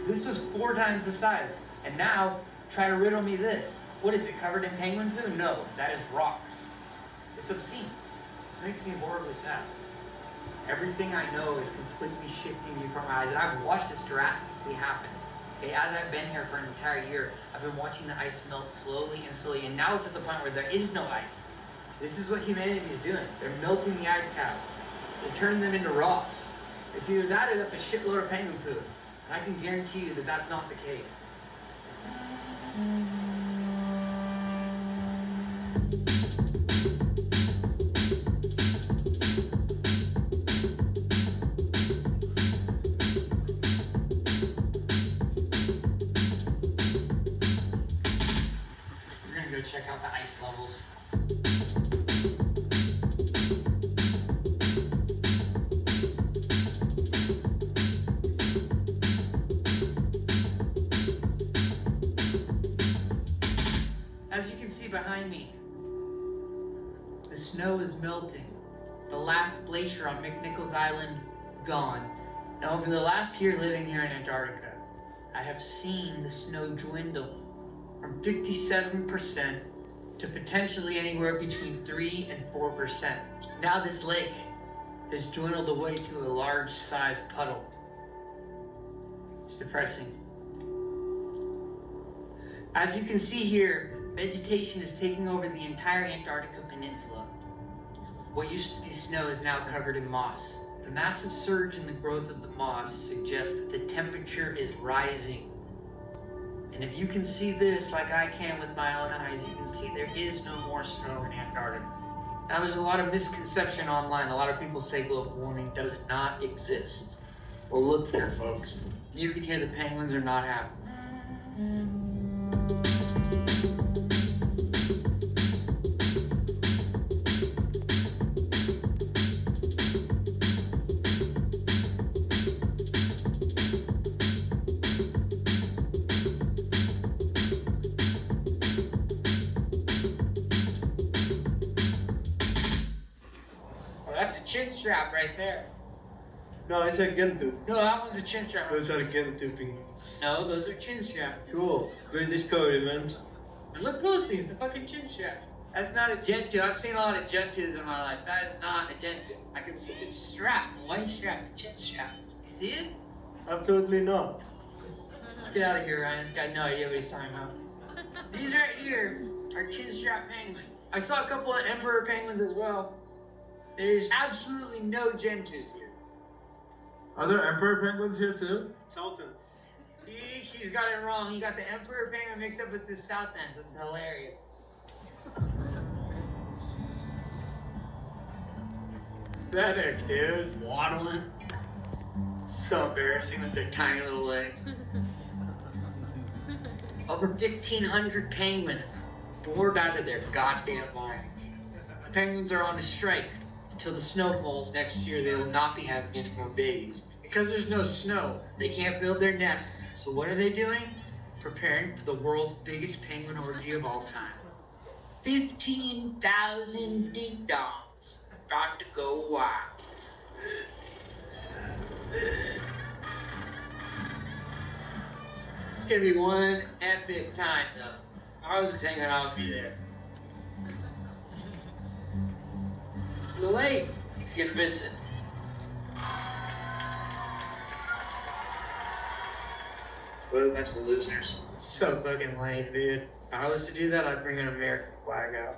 This was 4 times the size. And now, try to riddle me this. What is it, covered in penguin poo? No, that is rocks. It's obscene. This makes me horribly sad. Everything I know is completely shifting before my eyes, and I've watched this drastically happen. Okay, as I've been here for an entire year, I've been watching the ice melt slowly and slowly, and now it's at the point where there is no ice. This is what humanity is doing. They're melting the ice caps. They're turning them into rocks. It's either that or that's a shitload of penguin poo. And I can guarantee you that that's not the case. We're gonna go check out the ice levels. As you can see behind me, the snow is melting. The last glacier on McNichols Island, gone. Now over the last year living here in Antarctica, I have seen the snow dwindle from 57% to potentially anywhere between 3 and 4%. Now this lake has dwindled away to a large-sized puddle. It's depressing. As you can see here, vegetation is taking over the entire Antarctica Peninsula. What used to be snow is now covered in moss. The massive surge in the growth of the moss suggests that the temperature is rising. And if you can see this like I can with my own eyes, you can see there is no more snow in Antarctica. Now there's a lot of misconception online. A lot of people say global warming does not exist. Well, look there, folks. You can hear the penguins are not happy. That's a chin strap right there. No, it's a Gentoo. No, that one's a chin strap. Those are Gentoo penguins. No, those are chin straps. Cool. Great discovery, man. And look closely, it's a fucking chin strap. That's not a Gentoo. I've seen a lot of Gentoos in my life. That is not a Gentoo. I can see it's strapped, a white strap, a chin strap. You see it? Absolutely not. Let's get out of here, Ryan. This guy has no idea what he's talking about. These right here are chin strap penguins. I saw a couple of emperor penguins as well. There's absolutely no Gentoos here. Are there emperor penguins here too? Sultans. See, he's got it wrong. He got the emperor penguin mixed up with the south ends. That's hilarious. That egg, dude. Waddling. So embarrassing with their tiny little legs. Over 1,500 penguins bored out of their goddamn minds. The penguins are on a strike. Until the snow falls next year, they will not be having any more babies. Because there's no snow, they can't build their nests. So what are they doing? Preparing for the world's biggest penguin orgy of all time. 15,000 ding-dongs about to go wild. It's gonna be one epic time, though. If I was a penguin, I would be there. The lake. He's gonna visit. What a bunch of losers. So fucking lame, dude. If I was to do that, I'd bring an American flag out.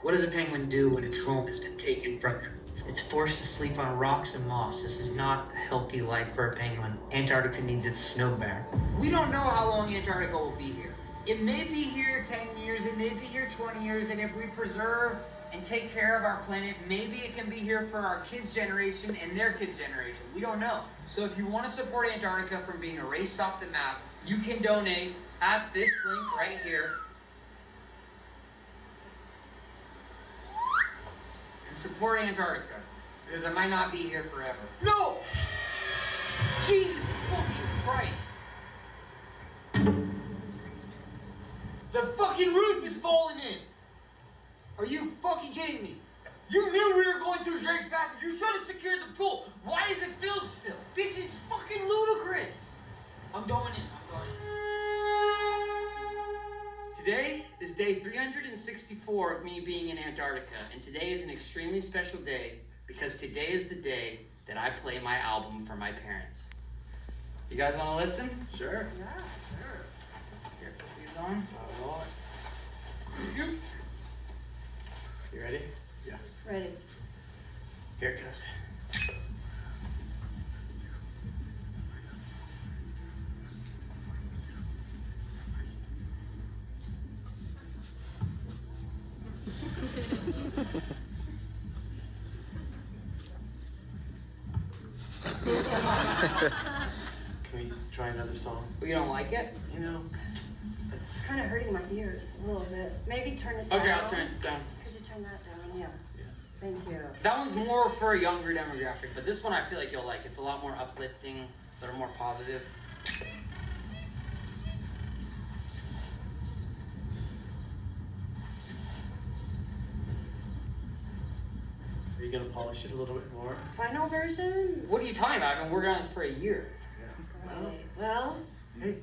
What does a penguin do when its home has been taken from it? It's forced to sleep on rocks and moss. This is not a healthy life for a penguin. Antarctica needs its snow back. We don't know how long Antarctica will be here. It may be here 10 years, it may be here 20 years, and if we preserve and take care of our planet, maybe it can be here for our kids' generation and their kids' generation. We don't know. So if you want to support Antarctica from being erased off the map, you can donate at this link right here. And support Antarctica, because it might not be here forever. No! Jesus fucking Christ! The fucking roof is falling in! Are you fucking kidding me? You knew we were going through Drake's Passage. You should have secured the pool. Why is it filled still? This is fucking ludicrous. I'm going in. Today is day 364 of me being in Antarctica, and today is an extremely special day because today is the day that I play my album for my parents. You guys want to listen? Sure. Yeah, sure. Here, put these on. You ready? Yeah. Ready. Here it goes. Can we try another song? You don't like it? You know, It's kind of hurting my ears a little bit. Maybe turn it down. Okay, I'll turn it down. Could you turn that down? Yeah. Thank you. That one's more for a younger demographic, but this one I feel like you'll like. It's a lot more uplifting, a little more positive. Are you gonna polish it a little bit more? Final version? What are you talking about? I've been working on this for a year. Right. Well, Hey,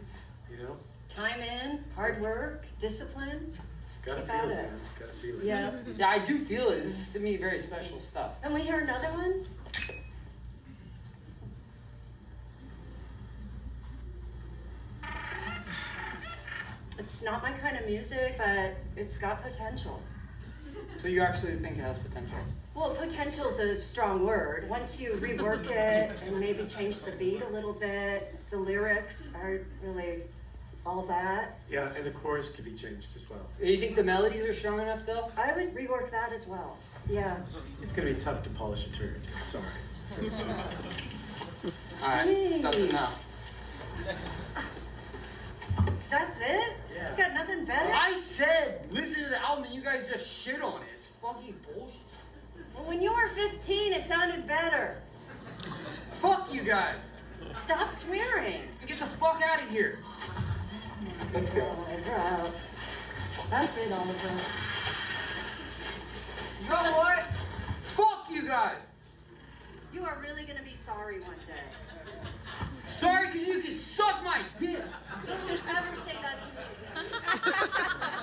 you know, time in, hard work, discipline. Gotta keep feel at it, it. man. Gotta feel it. Yeah. Yeah, I do feel it. This is to me very special stuff. And we hear another one? It's not my kind of music, but it's got potential. So you actually think it has potential? Well, potential is a strong word. Once you rework it and maybe change the beat a little bit, the lyrics aren't really all that. Yeah, and the chorus could be changed as well. Do you think the melodies are strong enough, though? I would rework that as well. Yeah. It's gonna be tough to polish a turd. Sorry. Alright, that's enough. That's it? Yeah. You got nothing better? I said, listen to the album and you guys just shit on it. It's fucking bullshit. Well, when you were 15, it sounded better. Fuck you guys. Stop swearing. Get the fuck out of here. Let's go. That's it, Oliver. You know what? Fuck you guys. You are really gonna be sorry one day. Sorry because you can suck my dick. Don't you ever say that to me.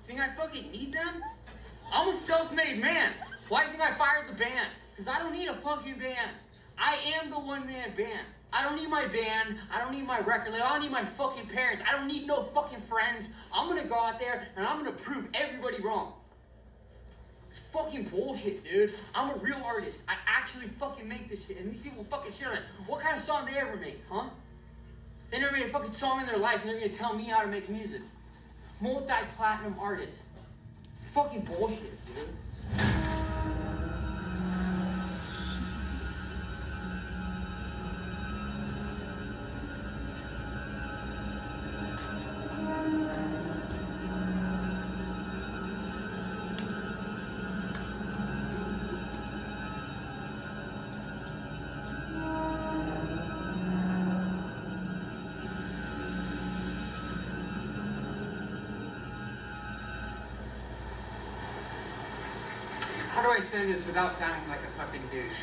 Think I fucking need them? I'm a self-made man. Why do you think I fired the band? Because I don't need a fucking band. I am the one-man band. I don't need my band. I don't need my record label. I don't need my fucking parents. I don't need no fucking friends. I'm gonna go out there and I'm gonna prove everybody wrong. It's fucking bullshit, dude. I'm a real artist. I actually fucking make this shit. And these people fucking shit on it. What kind of song they ever made, huh? They never made a fucking song in their life and they're gonna tell me how to make music. Multi-platinum artist. It's fucking bullshit, dude. How do I say this without sounding like a fucking douche?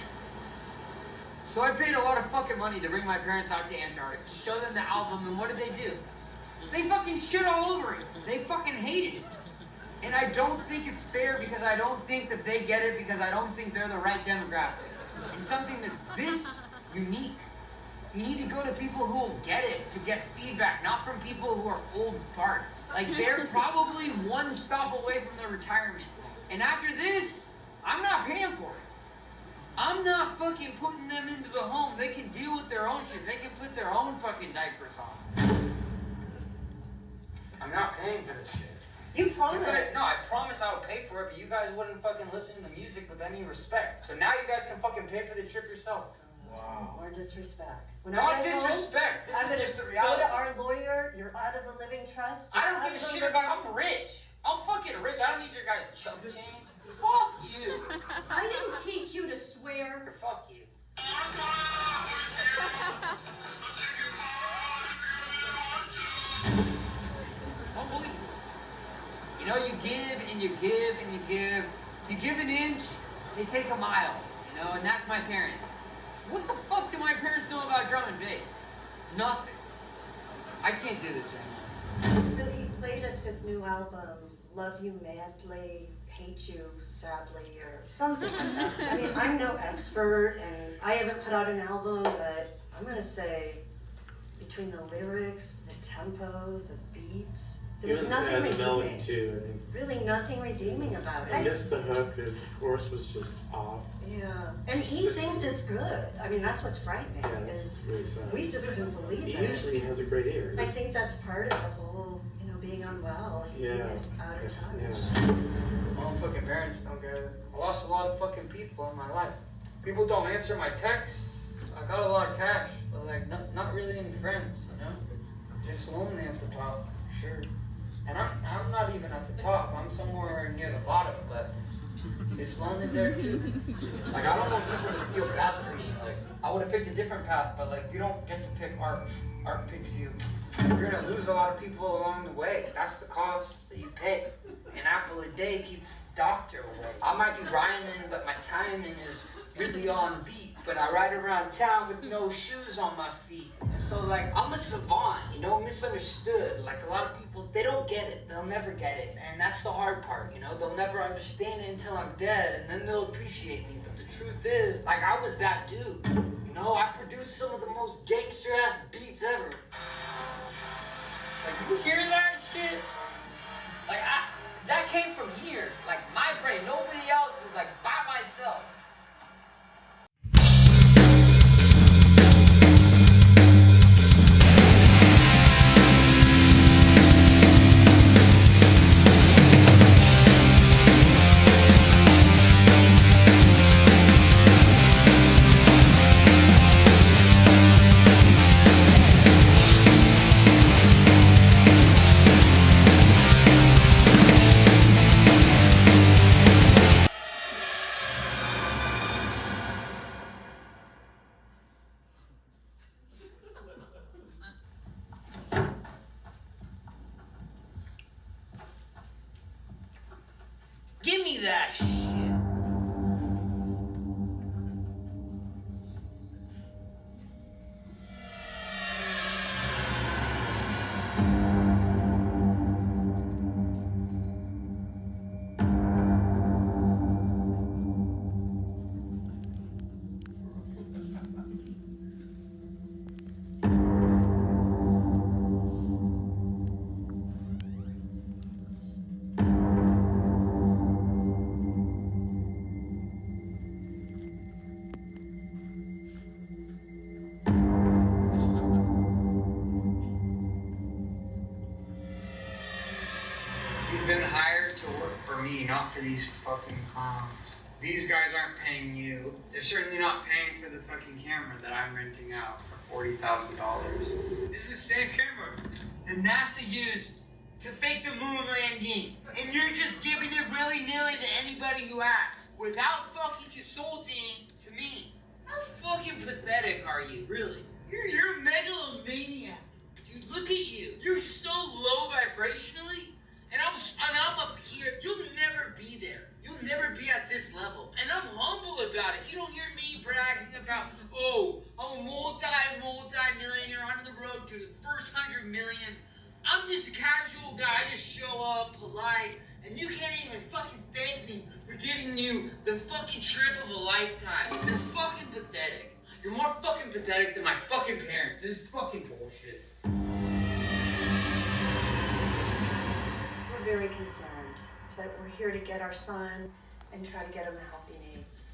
So I paid a lot of fucking money to bring my parents out to Antarctica to show them the album, and what did they do? They fucking shit all over it. They fucking hated it. And I don't think it's fair because I don't think that they get it because I don't think they're the right demographic. And something that this unique, you need to go to people who will get it to get feedback, not from people who are old farts. Like they're probably one stop away from their retirement. And after this, I'm not paying for it. I'm not fucking putting them into the home. They can deal with their own shit. They can put their own fucking diapers on. I'm not paying for this shit. You promised. No, I promise I would pay for it, but you guys wouldn't fucking listen to music with any respect. So now you guys can fucking pay for the trip yourself. Wow. Or disrespect. When Not I get disrespect. Home, I'm This gonna is just the go reality. to our lawyer. You're out of the living trust. I don't give a shit about. I'm rich. I'm fucking rich. I don't need your guys' chump change. Fuck you. I didn't teach you to swear. Fuck you. Unbelievable. You know, you give and you give and you give. You give an inch, they take a mile. You know, and that's my parents. What the fuck do my parents know about drum and bass? Nothing. I can't do this anymore. So he played us his new album, Love You Madly, Hate You Sadly, or something like that. I mean, I'm no expert, and I haven't put out an album, but I'm gonna say between the lyrics, the tempo, the beats, there's Even nothing the melody redeeming. too, I think. Really nothing redeeming about I it. missed the hook. The chorus was just off. Yeah, and he thinks it's good. I mean, that's what's frightening, Yeah, is it's really sad. we just couldn't believe He it. usually has a great ear. I think that's part of the whole, you know, being unwell. He Yeah. is out of touch. Yeah. My own fucking parents don't get it. I lost a lot of fucking people in my life. People don't answer my texts. I got a lot of cash, but like not really any friends, you know? It's lonely at the top, sure. And I'm not even at the top. I'm somewhere near the bottom, but it's lonely there too. Like I don't want people to feel bad for me. Like I would have picked a different path, but like you don't get to pick art. Art picks you. You're gonna lose a lot of people along the way. That's the cost that you pay. An apple a day keeps the doctor away. I might be rhyming, but my timing is really on beat. But I ride around town with no shoes on my feet. And so, like, I'm a savant, you know, misunderstood. Like, a lot of people, they don't get it. They'll never get it. And that's the hard part, you know? They'll never understand it until I'm dead, and then they'll appreciate me. But the truth is, like, I was that dude. You know, I produced some of the most gangster-ass beats ever. Like, you hear that shit? Like, that came from here. Like, my brain. Nobody else is, like, by myself. Give me that shit. You've been hired to work for me, not for these fucking clowns. These guys aren't paying you. They're certainly not paying for the fucking camera that I'm renting out for $40,000. This is the same camera that NASA used to fake the moon landing. And you're just giving it willy-nilly to anybody who asks, without fucking consulting to me. How fucking pathetic are you, really? You're a megalomaniac. Dude, look at you. You're so low vibrationally. And I'm up here. You'll never be there. You'll never be at this level. And I'm humble about it. You don't hear me bragging about, oh, I'm a multi-millionaire on the road to the first 100 million. I'm just a casual guy. I just show up, polite, and you can't even fucking thank me for giving you the fucking trip of a lifetime. You're fucking pathetic. You're more fucking pathetic than my fucking parents. This is fucking bullshit. We're very concerned that we're here to get our son and try to get him the help he needs.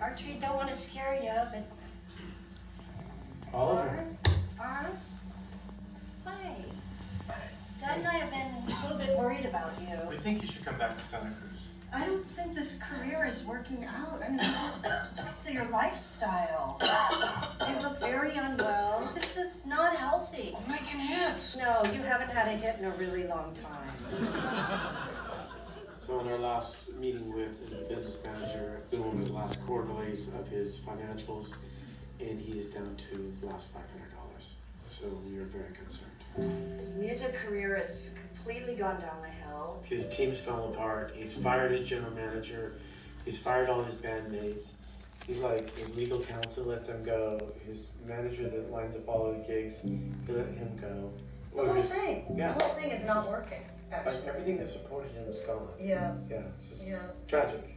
Archery, don't want to scare you, but... Oliver. Hi. Dad and I have been a little bit worried about you. We think you should come back to Santa Cruz. I don't think this career is working out. I mean, after your lifestyle. You look very unwell. This is not healthy. I'm making hits. No, you haven't had a hit in a really long time. So in our last meeting with the business manager, we went over the last quarterlies of his financials, and he is down to the last $500. So we are very concerned. His music career has completely gone down the hill. His team's fell apart. He's fired his general manager. He's fired all his bandmates. He's like, his legal counsel let them go. His manager that lines up all his gigs, he let him go. The whole thing. Yeah. The whole thing is not working, actually. Like everything that supported him is gone. Yeah. Yeah, it's just tragic.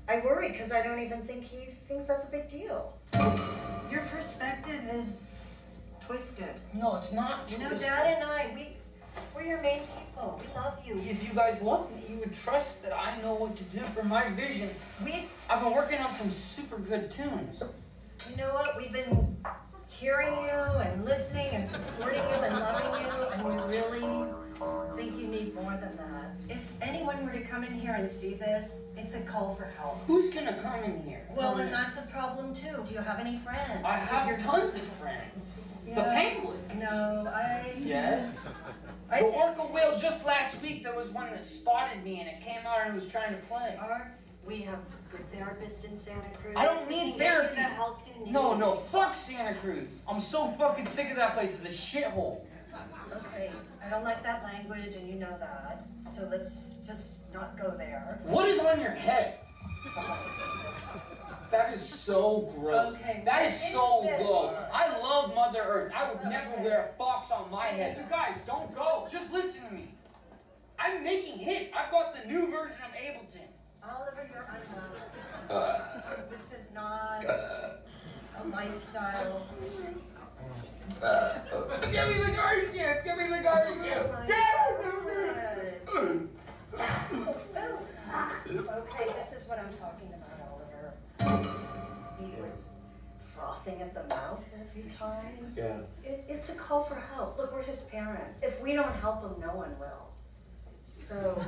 I worry because I don't even think he thinks that's a big deal. Your perspective is twisted. No, it's not. You know, Dad and I, we're your main people. We love you. If you guys love me, you would trust that I know what to do for my vision. I've been working on some super good tunes. You know what? We've been hearing you and listening and supporting you and loving you, and we really I think you need more than that. If anyone were to come in here and see this, it's a call for help. Who's gonna come in here? Well, then that's a problem too. Do you have any friends? I have tons of friends. Yeah. The penguins. No, Yes. The orca whale just last week, there was one that spotted me and it came out and it was trying to play. We have a good therapist in Santa Cruz. I don't We need can get you therapy. the help you need. No, fuck Santa Cruz. I'm so fucking sick of that place. It's a shithole. Okay, I don't like that language and you know that. So let's just not go there. What is on your head? That is so gross. Okay, that what is is so this? gross. I love Mother Earth. I would never wear a box on my head. You guys, don't go. Just listen to me. I'm making hits. I've got the new version of Ableton. Oliver, you're unwell. This is not a lifestyle. Give me the garden gift. Give me the garden gift. Okay, this is what I'm talking about, Oliver. He was frothing at the mouth a few times. Yeah. It's a call for help. Look, we're his parents. If we don't help him, no one will. So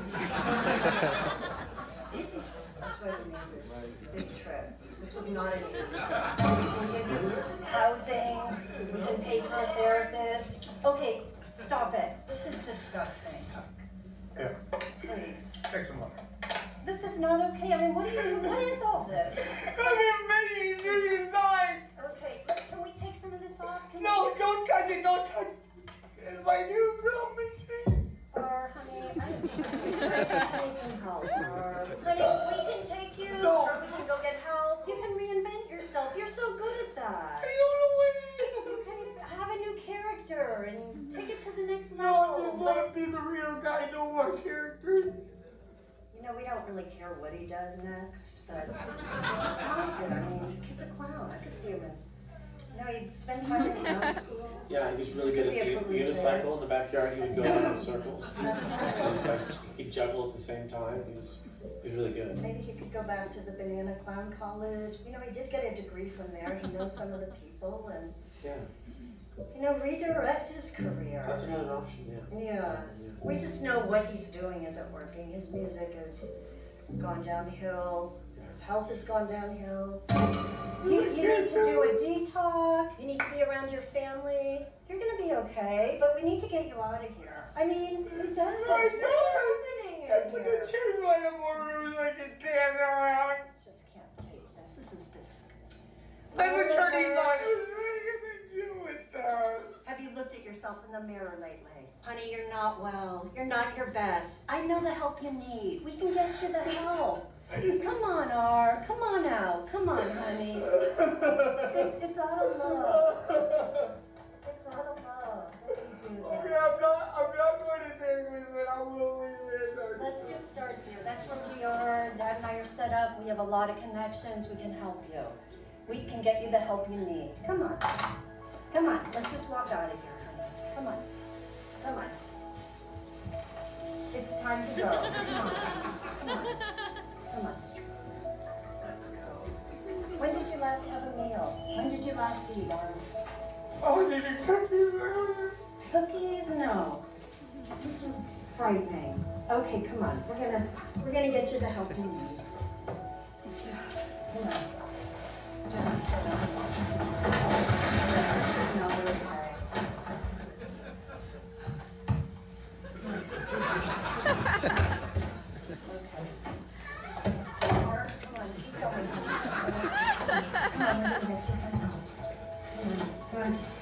that's why we made this big trip. This was not an easy trip. We can give you housing, we can pay for a therapist. Okay, stop it. This is disgusting. Yeah. Please. Take some water. This is not okay. I mean, what are you doing? What is all this? I'm making a new design. Okay, can we take some of this off? No, don't touch it. Don't touch it. It's my new film machine. Honey, I just need some help. Honey, we can take you, No. or we can go get help. You can reinvent yourself. You're so good at that. I don't know what it is. You can have a new character and take it to the next No, level. I just want to be the real guy, no more character. You know, we don't really care what he does next, but just talented. I mean, the kid's a clown. I could see him in. You know, he spent time in clown school. Yeah, he was really good Could be at a career unicycle in the backyard. He would go around in circles. That's right. He'd juggle at the same time. He was really good. Maybe he could go back to the Banana Clown College. You know, he did get a degree from there. He knows some of the people and, Yeah, you know, redirect his career. that's another option. Yeah. Yes. We just know what he's doing isn't working. His music has gone downhill. His health has gone downhill. You need to do a detox. You need to be around your family. You're gonna be okay, but we need to get you out of here. I mean, who does this? What's happening in Put here? the chairs by the more rooms I can dance around. Just can't take this. This is disgusting. I'm a attorney's office. What are you gonna do with that? Have you looked at yourself in the mirror lately? Honey, you're not well. You're not your best. I know the help you need. We can get you the help. Come on, R. Come on out. Come on, honey. It's out of love. It's out of love. Okay, I'm not going to Santa Cruz, but I will leave it. Let's just start here. That's where we are. Dad and I are set up. We have a lot of connections. We can help you. We can get you the help you need. Come on. Come on. Let's just walk out of here, honey. Come on. Come on. It's time to go. Come on. Come on. Come on. Let's go. When did you last have a meal? When did you last eat, Arm? I was eating cookies earlier. Cookies? No. This is frightening. Okay, come on. We're gonna get you the help you need. Come on. Just no, we're okay. Come on, we're gonna get you some help. Come on, just...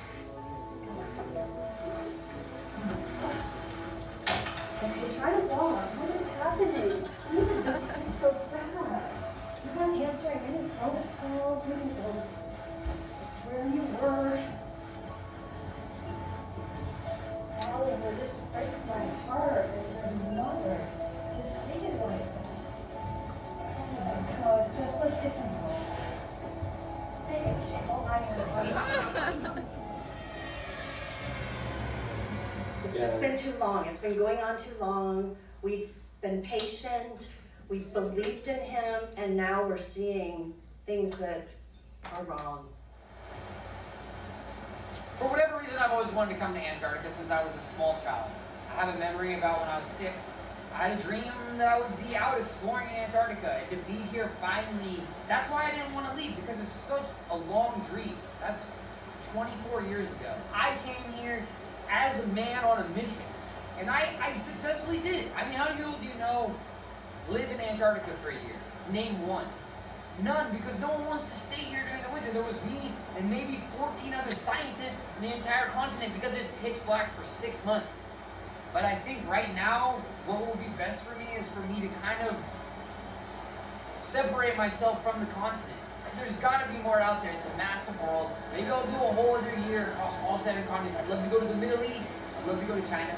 Okay, try to walk. What is happening? This is so bad. You're not answering any phone calls. We didn't know where you were. Oliver, this breaks my heart as your mother to see it like this. Oh my God, just let's get some help. It's just been too long. It's been going on too long. We've been patient. We've believed in him, and now we're seeing things that are wrong. For whatever reason, I've always wanted to come to Antarctica since I was a small child. have a memory about when I was 6. I had a dream that I would be out exploring in Antarctica, and to be here finally, that's why I didn't want to leave, because it's such a long dream. That's 24 years ago. I came here as a man on a mission, and I successfully did it. I mean, how many people do you know live in Antarctica for a year? Name one. None, because no one wants to stay here during the winter. There was me and maybe 14 other scientists in the entire continent because it's pitch black for 6 months. But I think right now, what will be best for me is for me to kind of separate myself from the continent. There's got to be more out there. It's a massive world. Maybe I'll do a whole other year across all 7 continents. I'd love to go to the Middle East. I'd love to go to China.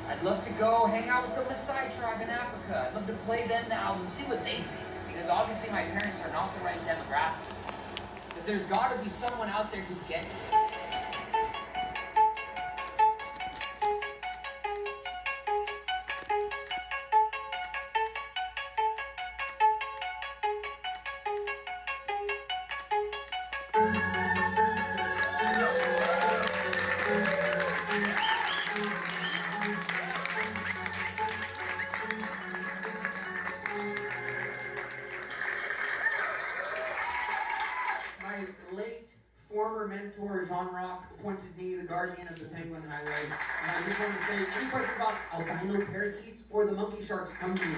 I'd love to go hang out with the Maasai tribe in Africa. I'd love to play them the album, see what they think. Because obviously my parents are not the right demographic. But there's got to be someone out there who gets it. Mentor Jean Rock appointed me the guardian of the Penguin Highway, and I just want to say, any questions about albino parakeets or the monkey sharks, come to me.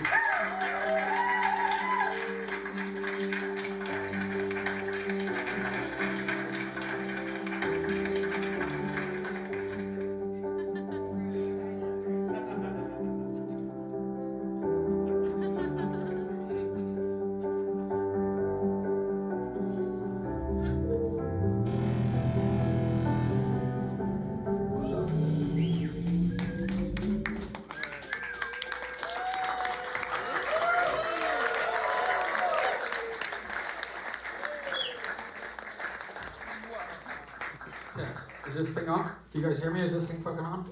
Is this thing on? Do you guys hear me? Is this thing fucking on?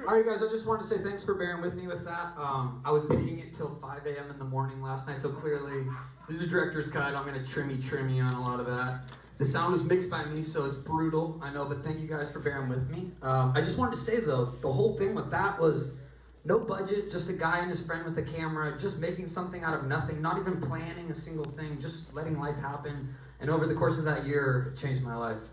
Alright guys, I just wanted to say thanks for bearing with me with that. I was editing it till 5 a.m. in the morning last night, so clearly this is a director's cut. I'm gonna trimmy on a lot of that. The sound is mixed by me, so it's brutal, I know, but thank you guys for bearing with me. I just wanted to say though, the whole thing with that was no budget, just a guy and his friend with the camera, just making something out of nothing, not even planning a single thing, just letting life happen. And over the course of that year, it changed my life.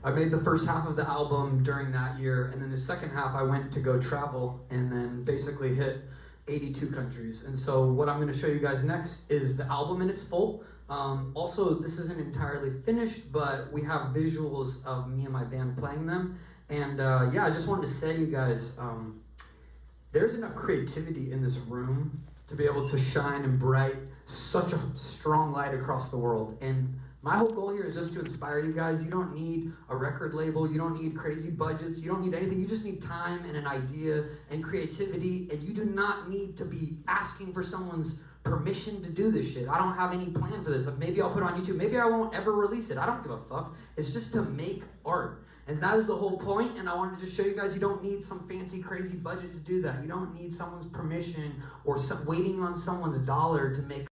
I made the first half of the album during that year, and then the second half I went to go travel and then basically hit 82 countries. And so what I'm going to show you guys next is the album in its full. Also, this isn't entirely finished, but we have visuals of me and my band playing them. And yeah, I just wanted to say, you guys, there's enough creativity in this room to be able to shine and bright such a strong light across the world. And my whole goal here is just to inspire you guys. You don't need a record label. You don't need crazy budgets. You don't need anything. You just need time and an idea and creativity. And you do not need to be asking for someone's permission to do this shit. I don't have any plan for this. Maybe I'll put it on YouTube. Maybe I won't ever release it. I don't give a fuck. It's just to make art. And that is the whole point. And I wanted to just show you guys you don't need some fancy, crazy budget to do that. You don't need someone's permission or waiting on someone's dollar to make